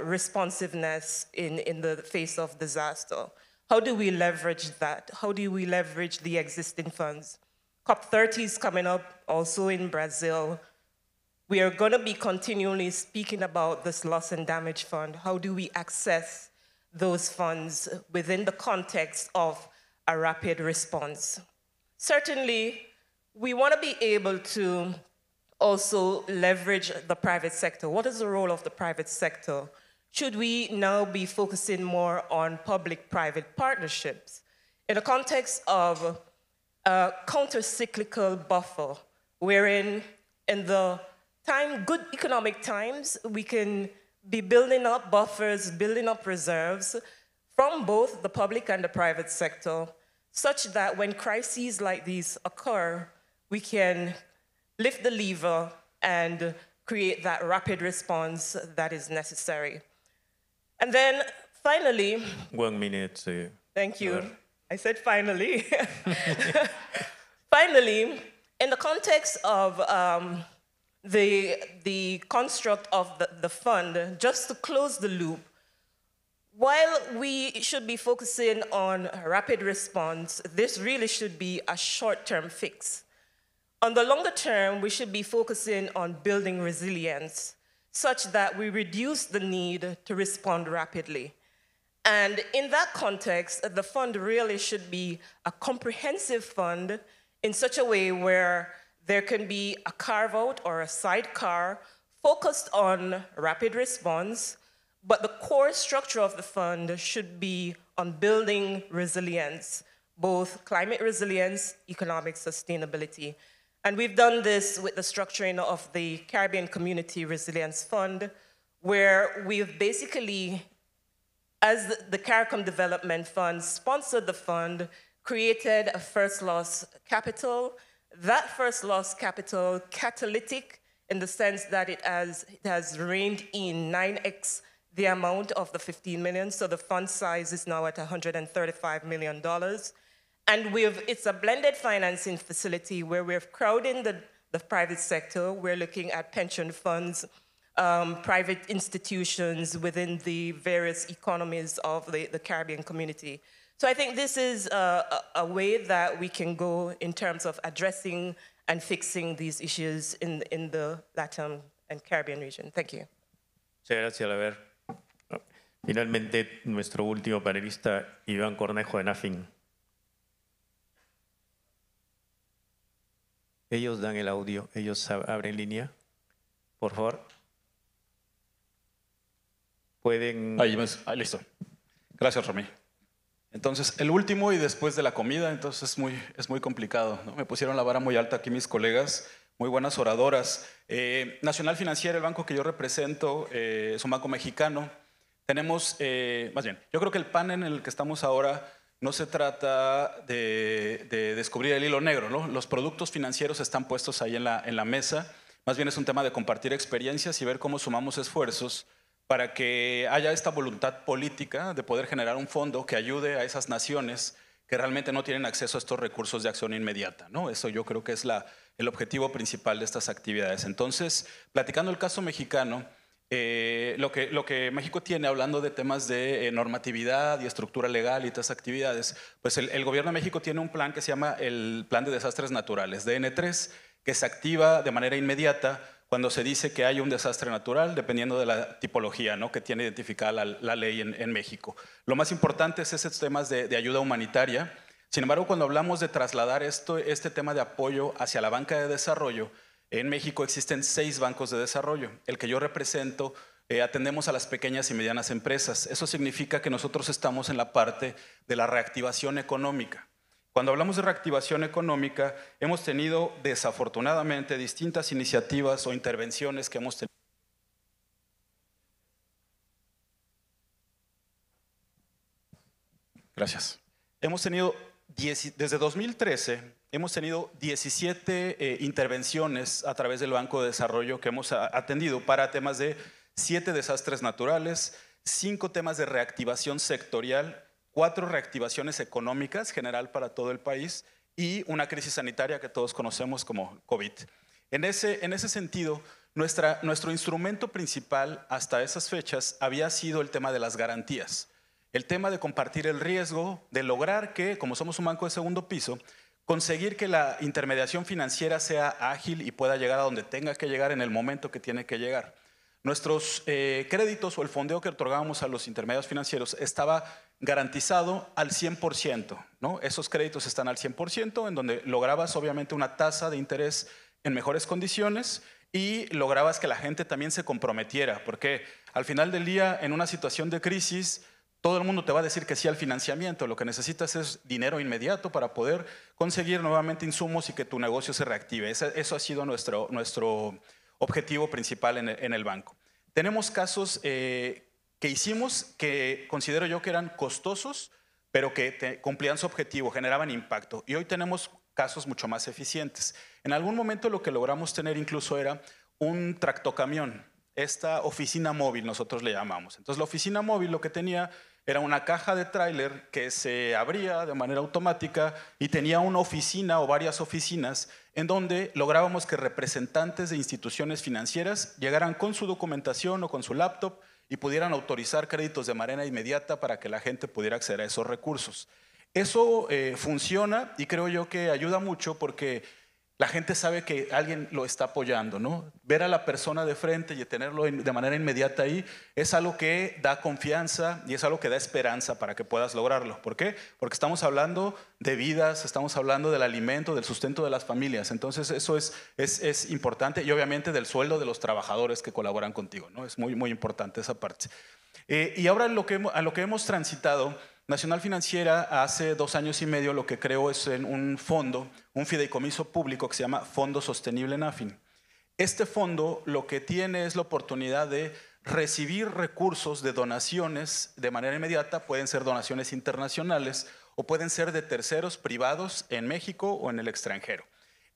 responsiveness in the face of disaster. How do we leverage that? How do we leverage the existing funds? COP30 is coming up also in Brazil. We are going to be continually speaking about this loss and damage fund. How do we access those funds within the context of a rapid response? Certainly, we want to be able to also leverage the private sector. What is the role of the private sector? Should we now be focusing more on public-private partnerships in the context of a counter-cyclical buffer, wherein in the good economic times, we can be building up buffers, building up reserves from both the public and the private sector, such that when crises like these occur, we can lift the lever and create that rapid response that is necessary. And then finally— 1 minute. Thank you. I said finally. Finally, in the context of the construct of the fund, just to close the loop, while we should be focusing on rapid response, this really should be a short-term fix. On the longer term, we should be focusing on building resilience such that we reduce the need to respond rapidly. And in that context, the fund really should be a comprehensive fund in such a way where there can be a carve-out or a sidecar focused on rapid response, but the core structure of the fund should be on building resilience, both climate resilience, economic sustainability. And we've done this with the structuring of the Caribbean Community Resilience Fund, where we've basically, as the CARICOM Development Fund sponsored the fund, created a first loss capital. That first loss capital, catalytic in the sense that it has reined in 9x the amount of the 15 million. So the fund size is now at $135 million. And it's a blended financing facility where we're crowding the private sector. We're looking at pension funds, private institutions within the various economies of the Caribbean community. So I think this is a way that we can go in terms of addressing and fixing these issues in the Latin and Caribbean region. Thank you. Muchas gracias, Laver. Finalmente, nuestro último panelista, Iván Cornejo de NAFIN. Ellos dan el audio, ellos abren línea. Por favor. Pueden... Ahí, listo. Gracias, Rami. Entonces, el último y después de la comida, entonces es muy complicado, ¿no? Me pusieron la vara muy alta aquí mis colegas, muy buenas oradoras. Nacional Financiera, el banco que yo represento, es un banco mexicano. Tenemos, más bien, yo creo que el panel en el que estamos ahora no se trata de descubrir el hilo negro, ¿no? Los productos financieros están puestos ahí en la mesa. Más bien es un tema de compartir experiencias y ver cómo sumamos esfuerzos para que haya esta voluntad política de poder generar un fondo que ayude a esas naciones que realmente no tienen acceso a estos recursos de acción inmediata, ¿no? Eso yo creo que es el objetivo principal de estas actividades. Entonces, platicando el caso mexicano, lo que México tiene, hablando de temas de normatividad y estructura legal y todas esas actividades, pues el gobierno de México tiene un plan que se llama el Plan de Desastres Naturales, DN3, que se activa de manera inmediata cuando se dice que hay un desastre natural, dependiendo de la tipología, ¿no?, que tiene identificada la ley en México. Lo más importante es esos temas de ayuda humanitaria. Sin embargo, cuando hablamos de trasladar este tema de apoyo hacia la banca de desarrollo, en México existen 6 bancos de desarrollo. El que yo represento, atendemos a las pequeñas y medianas empresas. Eso significa que nosotros estamos en la parte de la reactivación económica. Cuando hablamos de reactivación económica, hemos tenido desafortunadamente distintas iniciativas o intervenciones que hemos tenido. Gracias. Hemos tenido, desde 2013, hemos tenido 17 intervenciones a través del Banco de Desarrollo que hemos atendido para temas de 7 desastres naturales, 5 temas de reactivación sectorial, 4 reactivaciones económicas general para todo el país y una crisis sanitaria que todos conocemos como COVID. En ese sentido, nuestro instrumento principal hasta esas fechas había sido el tema de las garantías. El tema de compartir el riesgo, de lograr que, como somos un banco de segundo piso, conseguir que la intermediación financiera sea ágil y pueda llegar a donde tenga que llegar en el momento que tiene que llegar. Nuestros créditos o el fondeo que otorgábamos a los intermediarios financieros estaba garantizado al 100%, ¿no? Esos créditos están al 100%, en donde lograbas obviamente una tasa de interés en mejores condiciones y lograbas que la gente también se comprometiera, porque al final del día, en una situación de crisis, todo el mundo te va a decir que sí al financiamiento. Lo que necesitas es dinero inmediato para poder conseguir nuevamente insumos y que tu negocio se reactive. Eso ha sido nuestro objetivo principal en el banco. Tenemos casos que hicimos que considero yo que eran costosos, pero que cumplían su objetivo, generaban impacto. Y hoy tenemos casos mucho más eficientes. En algún momento lo que logramos tener incluso era un tractocamión, esta oficina móvil nosotros le llamamos. Entonces la oficina móvil lo que tenía era una caja de tráiler que se abría de manera automática y tenía una oficina o varias oficinas en donde lográbamos que representantes de instituciones financieras llegaran con su documentación o con su laptop y pudieran autorizar créditos de manera inmediata para que la gente pudiera acceder a esos recursos. Eso funciona y creo yo que ayuda mucho porque la gente sabe que alguien lo está apoyando, ¿no? Ver a la persona de frente y tenerlo de manera inmediata ahí es algo que da confianza y es algo que da esperanza para que puedas lograrlo. ¿Por qué? Porque estamos hablando de vidas, estamos hablando del alimento, del sustento de las familias. Entonces eso es importante y obviamente del sueldo de los trabajadores que colaboran contigo, ¿no? Es muy, muy importante esa parte. Y ahora a lo que hemos transitado, Nacional Financiera hace 2 años y medio lo que creó es un fondo, un fideicomiso público que se llama Fondo Sostenible NAFIN. Este fondo lo que tiene es la oportunidad de recibir recursos de donaciones de manera inmediata, pueden ser donaciones internacionales o pueden ser de terceros privados en México o en el extranjero.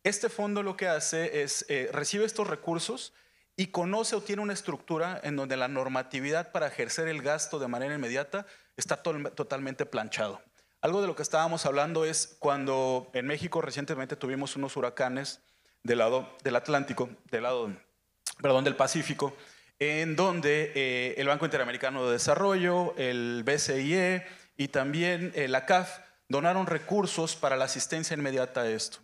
Este fondo lo que hace es recibe estos recursos y conoce o tiene una estructura en donde la normatividad para ejercer el gasto de manera inmediata está totalmente planchado. Algo de lo que estábamos hablando es cuando en México recientemente tuvimos unos huracanes del lado del Atlántico, del Pacífico, en donde el Banco Interamericano de Desarrollo, el BCIE y también la CAF donaron recursos para la asistencia inmediata a esto.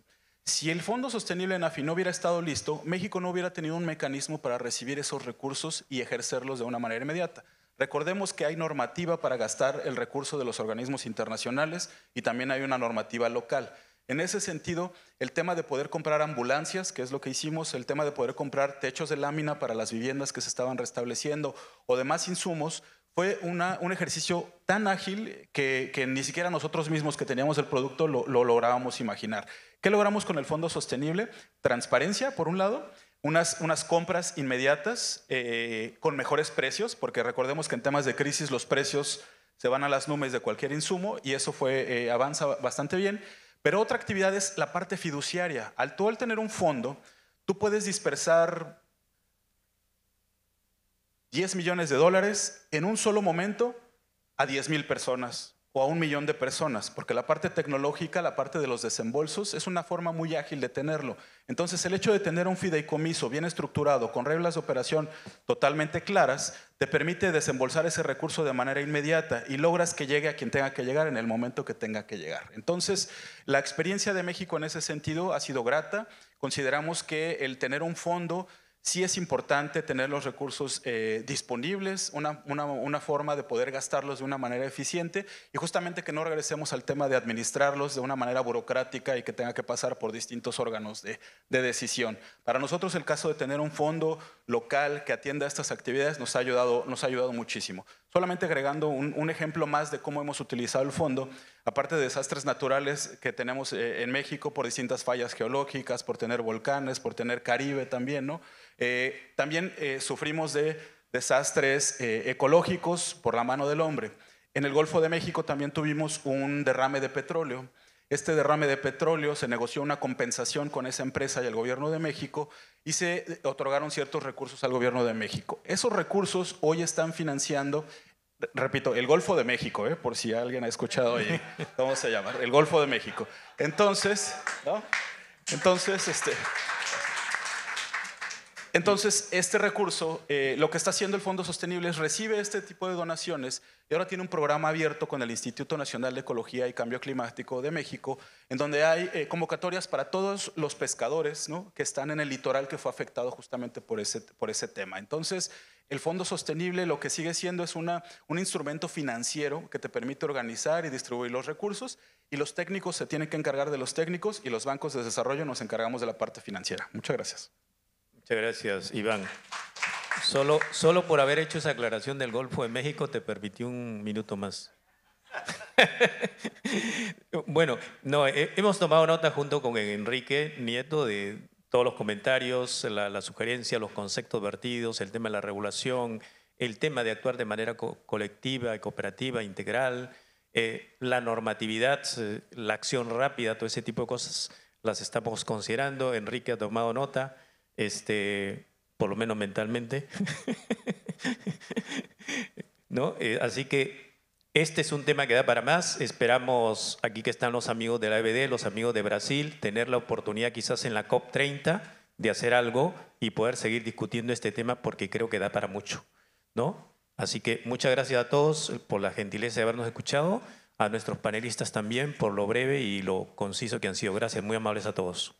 Si el Fondo Sostenible NAFIN no hubiera estado listo, México no hubiera tenido un mecanismo para recibir esos recursos y ejercerlos de una manera inmediata. Recordemos que hay normativa para gastar el recurso de los organismos internacionales y también hay una normativa local. En ese sentido, el tema de poder comprar ambulancias, que es lo que hicimos, el tema de poder comprar techos de lámina para las viviendas que se estaban restableciendo o demás insumos, fue un ejercicio tan ágil que ni siquiera nosotros mismos que teníamos el producto lo lográbamos imaginar. ¿Qué logramos con el Fondo Sostenible? Transparencia, por un lado, unas compras inmediatas con mejores precios, porque recordemos que en temas de crisis los precios se van a las nubes de cualquier insumo y eso avanza bastante bien. Pero otra actividad es la parte fiduciaria. Al tener un fondo, tú puedes dispersar 10 millones de dólares en un solo momento a 10,000 personas o a 1 millón de personas, porque la parte tecnológica, la parte de los desembolsos, es una forma muy ágil de tenerlo. Entonces, el hecho de tener un fideicomiso bien estructurado, con reglas de operación totalmente claras, te permite desembolsar ese recurso de manera inmediata y logras que llegue a quien tenga que llegar en el momento que tenga que llegar. Entonces, la experiencia de México en ese sentido ha sido grata. Consideramos que el tener un fondo sí es importante tener los recursos disponibles, una forma de poder gastarlos de una manera eficiente y justamente que no regresemos al tema de administrarlos de una manera burocrática y que tenga que pasar por distintos órganos de decisión. Para nosotros el caso de tener un fondo local que atienda estas actividades nos ha ayudado muchísimo. Solamente agregando un ejemplo más de cómo hemos utilizado el fondo, aparte de desastres naturales que tenemos en México por distintas fallas geológicas, por tener volcanes, por tener Caribe también, ¿no? También sufrimos de desastres ecológicos por la mano del hombre. En el Golfo de México también tuvimos un derrame de petróleo. Este derrame de petróleo se negoció una compensación con esa empresa y el gobierno de México y se otorgaron ciertos recursos al gobierno de México. Esos recursos hoy están financiando, repito, el Golfo de México, por si alguien ha escuchado ahí, ¿cómo se llama? El Golfo de México. Entonces, ¿no? Entonces, este recurso, lo que está haciendo el Fondo Sostenible es recibe este tipo de donaciones y ahora tiene un programa abierto con el Instituto Nacional de Ecología y Cambio Climático de México, en donde hay convocatorias para todos los pescadores, ¿no?, que están en el litoral que fue afectado justamente por ese tema. Entonces, el Fondo Sostenible lo que sigue siendo es un instrumento financiero que te permite organizar y distribuir los recursos y los técnicos se tienen que encargar de los técnicos y los bancos de desarrollo nos encargamos de la parte financiera. Muchas gracias. Muchas gracias, Iván. Solo por haber hecho esa aclaración del Golfo de México te permití un minuto más. Bueno, no, hemos tomado nota junto con Enrique Nieto de todos los comentarios, la sugerencia, los conceptos vertidos, el tema de la regulación, el tema de actuar de manera colectiva, cooperativa, integral, la normatividad, la acción rápida, todo ese tipo de cosas las estamos considerando. Enrique ha tomado nota. Por lo menos mentalmente, ¿no? Así que este es un tema que da para más. Esperamos, aquí que están los amigos de la EBD, los amigos de Brasil, tener la oportunidad quizás en la COP30 de hacer algo y poder seguir discutiendo este tema porque creo que da para mucho, ¿no? Así que muchas gracias a todos por la gentileza de habernos escuchado, a nuestros panelistas también por lo breve y lo conciso que han sido. Gracias, muy amables a todos.